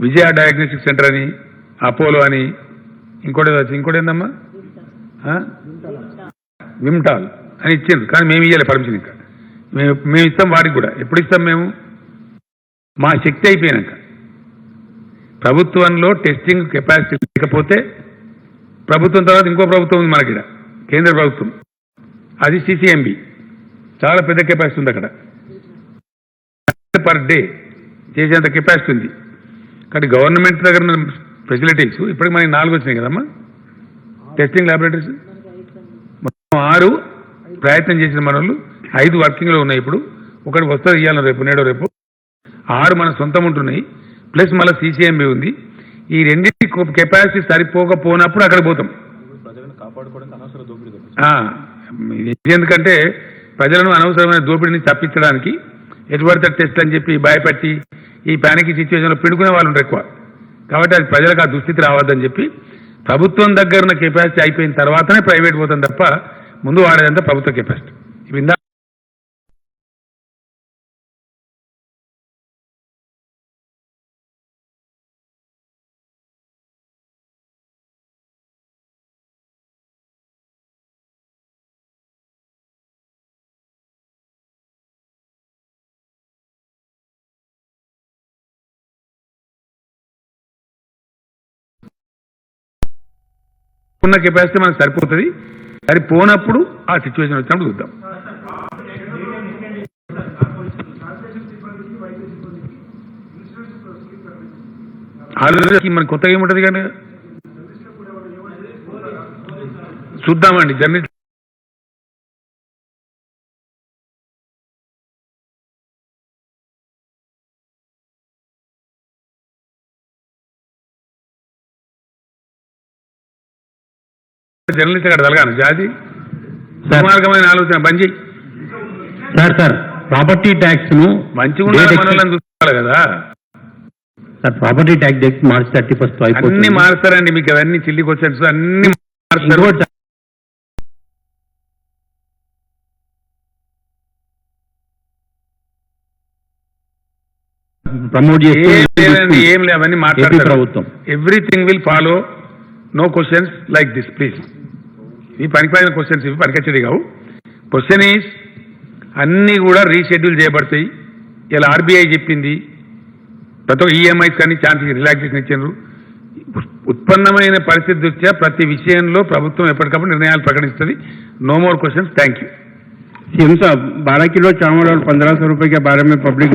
విజయ డయాగ్నోస్టిక్ సెంటర్ అని, అపోలో అని, ఇంకోటి ఏందమ్మా విమ్టాల్ అని ఇచ్చిండ్రు. కానీ మేము ఇవ్వాలి పర్మిషన్. ఇంకా మేము ఇస్తాం వాడికి కూడా. ఎప్పుడు ఇస్తాం? మేము మా శక్తి అయిపోయినాక. ప్రభుత్వంలో టెస్టింగ్ కెపాసిటీ లేకపోతే, ప్రభుత్వం తర్వాత ఇంకో ప్రభుత్వం ఉంది మనకి, కేంద్ర ప్రభుత్వం, అది సిసిఎంబి. చాలా పెద్ద కెపాసిటీ ఉంది అక్కడ, పర్ డే చేసేంత కెపాసిటీ ఉంది. కానీ గవర్నమెంట్ దగ్గర ఉన్న ఫెసిలిటీస్ ఇప్పటికి మనకి 4 వచ్చినాయి కదమ్మా టెస్టింగ్ ల్యాబొరేటరీస్. మొత్తం 6 ప్రయత్నం చేసిన మన వాళ్ళు, 5 వర్కింగ్లో ఉన్నాయి. ఇప్పుడు ఒకటి వస్తుంది ఇవ్వాలి, నేడో రేపు 6 మన సొంతం ఉంటున్నాయి. ప్లస్ మళ్ళీ సిసిఎంబి ఉంది. ఈ రెండింటి కెపాసిటీ సరిపోకపోయినప్పుడు అక్కడ పోతాం. ఎందుకంటే ప్రజలను అనవసరమైన దోపిడీని తప్పించడానికి ఎటువంటి టెస్ట్ అని చెప్పి భయపెట్టి ఈ ప్యానిక్ సిచ్యువేషన్లో పిండుకునే వాళ్ళు ఉంటారు ఎక్కువ. కాబట్టి అది ప్రజలకు ఆ దుస్థితి రావద్దని చెప్పి ప్రభుత్వం దగ్గర ఉన్న కెపాసిటీ అయిపోయిన తర్వాతనే ప్రైవేట్ పోతాం తప్ప ముందు వాడేదంతా ప్రభుత్వ కెపాసిటీ. ఇప్పుడు ఉన్న కెపాసిటీ మనకు సరిపోతుంది. సరిపోనప్పుడు ఆ సిచ్యువేషన్ వచ్చినప్పుడు చూద్దాం. ఆలోచన మనకు కొత్తగా ఏముంటుంది కానీ చూద్దామండి. జర్నలిస్ట్ అక్కడ తలగాను జాతి దుర్మార్గమైన ఆలోచన బంద్ చేయి సార్. ప్రాపర్టీ ట్యాక్స్ ను మంచిగా మనల్ని చూసుకోవాలి కదా సార్. ప్రాపర్టీ ట్యాక్స్ మార్చి 31 అన్ని మారుస్తారండి. మీకు అవన్నీ చిల్లి క్వశ్చన్స్ అన్ని మారుస్తారు. ప్రమోట్ ఏం లేవని ప్రభుత్వం. Everything will follow. No questions like this please. ఇవి పనికిపోయిన క్వశ్చన్స్, ఇవి పనికొచ్చేది కావు. క్వశ్చన్ ఈజ్ అన్నీ కూడా రీషెడ్యూల్ చేయబడతాయి. ఇలా ఆర్బీఐ చెప్పింది, ప్రతి ఒక్క ఈఎంఐస్ కానీ ఛాన్స్ రిలాక్సేషన్ ఇచ్చారు. ఉత్పన్నమైన పరిస్థితి దృష్ట్యా ప్రతి విషయంలో ప్రభుత్వం ఎప్పటికప్పుడు నిర్ణయాలు ప్రకటిస్తుంది. No more questions. Thank you. CM साहब 12 किलो चावल और 1500 रुपए के बारे में पब्लिक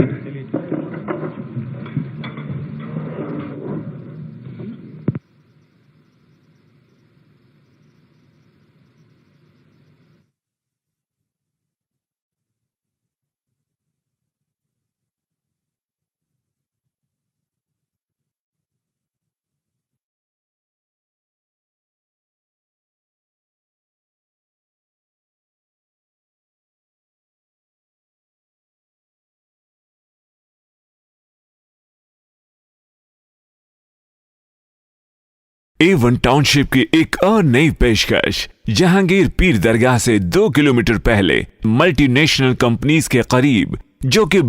A1 टाउनशिप की एक और नई पेशकश। जहांगीर पीर दरगाह से 2 किलोमीटर पहले मल्टीनेशनल कंपनीज के करीब, जो कि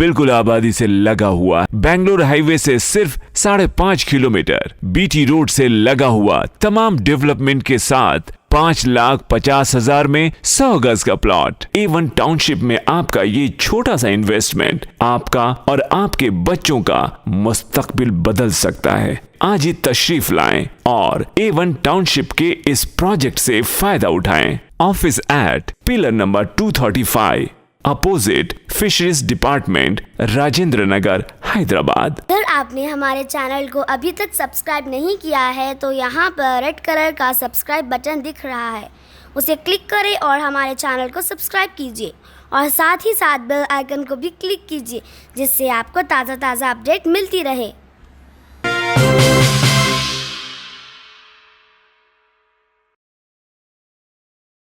बिल्कुल आबादी से लगा हुआ, बेंगलोर हाईवे से सिर्फ 5.5 किलोमीटर, बीटी रोड से लगा हुआ, तमाम डेवलपमेंट के साथ 5,50,000 में 100 गज का प्लॉट। A1 टाउनशिप में आपका ये छोटा सा इन्वेस्टमेंट आपका और आपके बच्चों का मुस्तकबिल बदल सकता है। आज ही तशरीफ लाएं और A1 टाउनशिप के इस प्रोजेक्ट से फायदा उठाएं। Office at pillar number 235 opposite fisheries department, Rajendra Nagar, Hyderabad. अगर आपने हमारे चैनल को अभी तक सब्सक्राइब नहीं किया है तो यहाँ पर रेड कलर का सब्सक्राइब बटन दिख रहा है, उसे क्लिक करें और हमारे चैनल को सब्सक्राइब कीजिए और साथ ही साथ बेल आइकन को भी क्लिक कीजिए, जिससे आपको ताज़ा अपडेट मिलती रहे।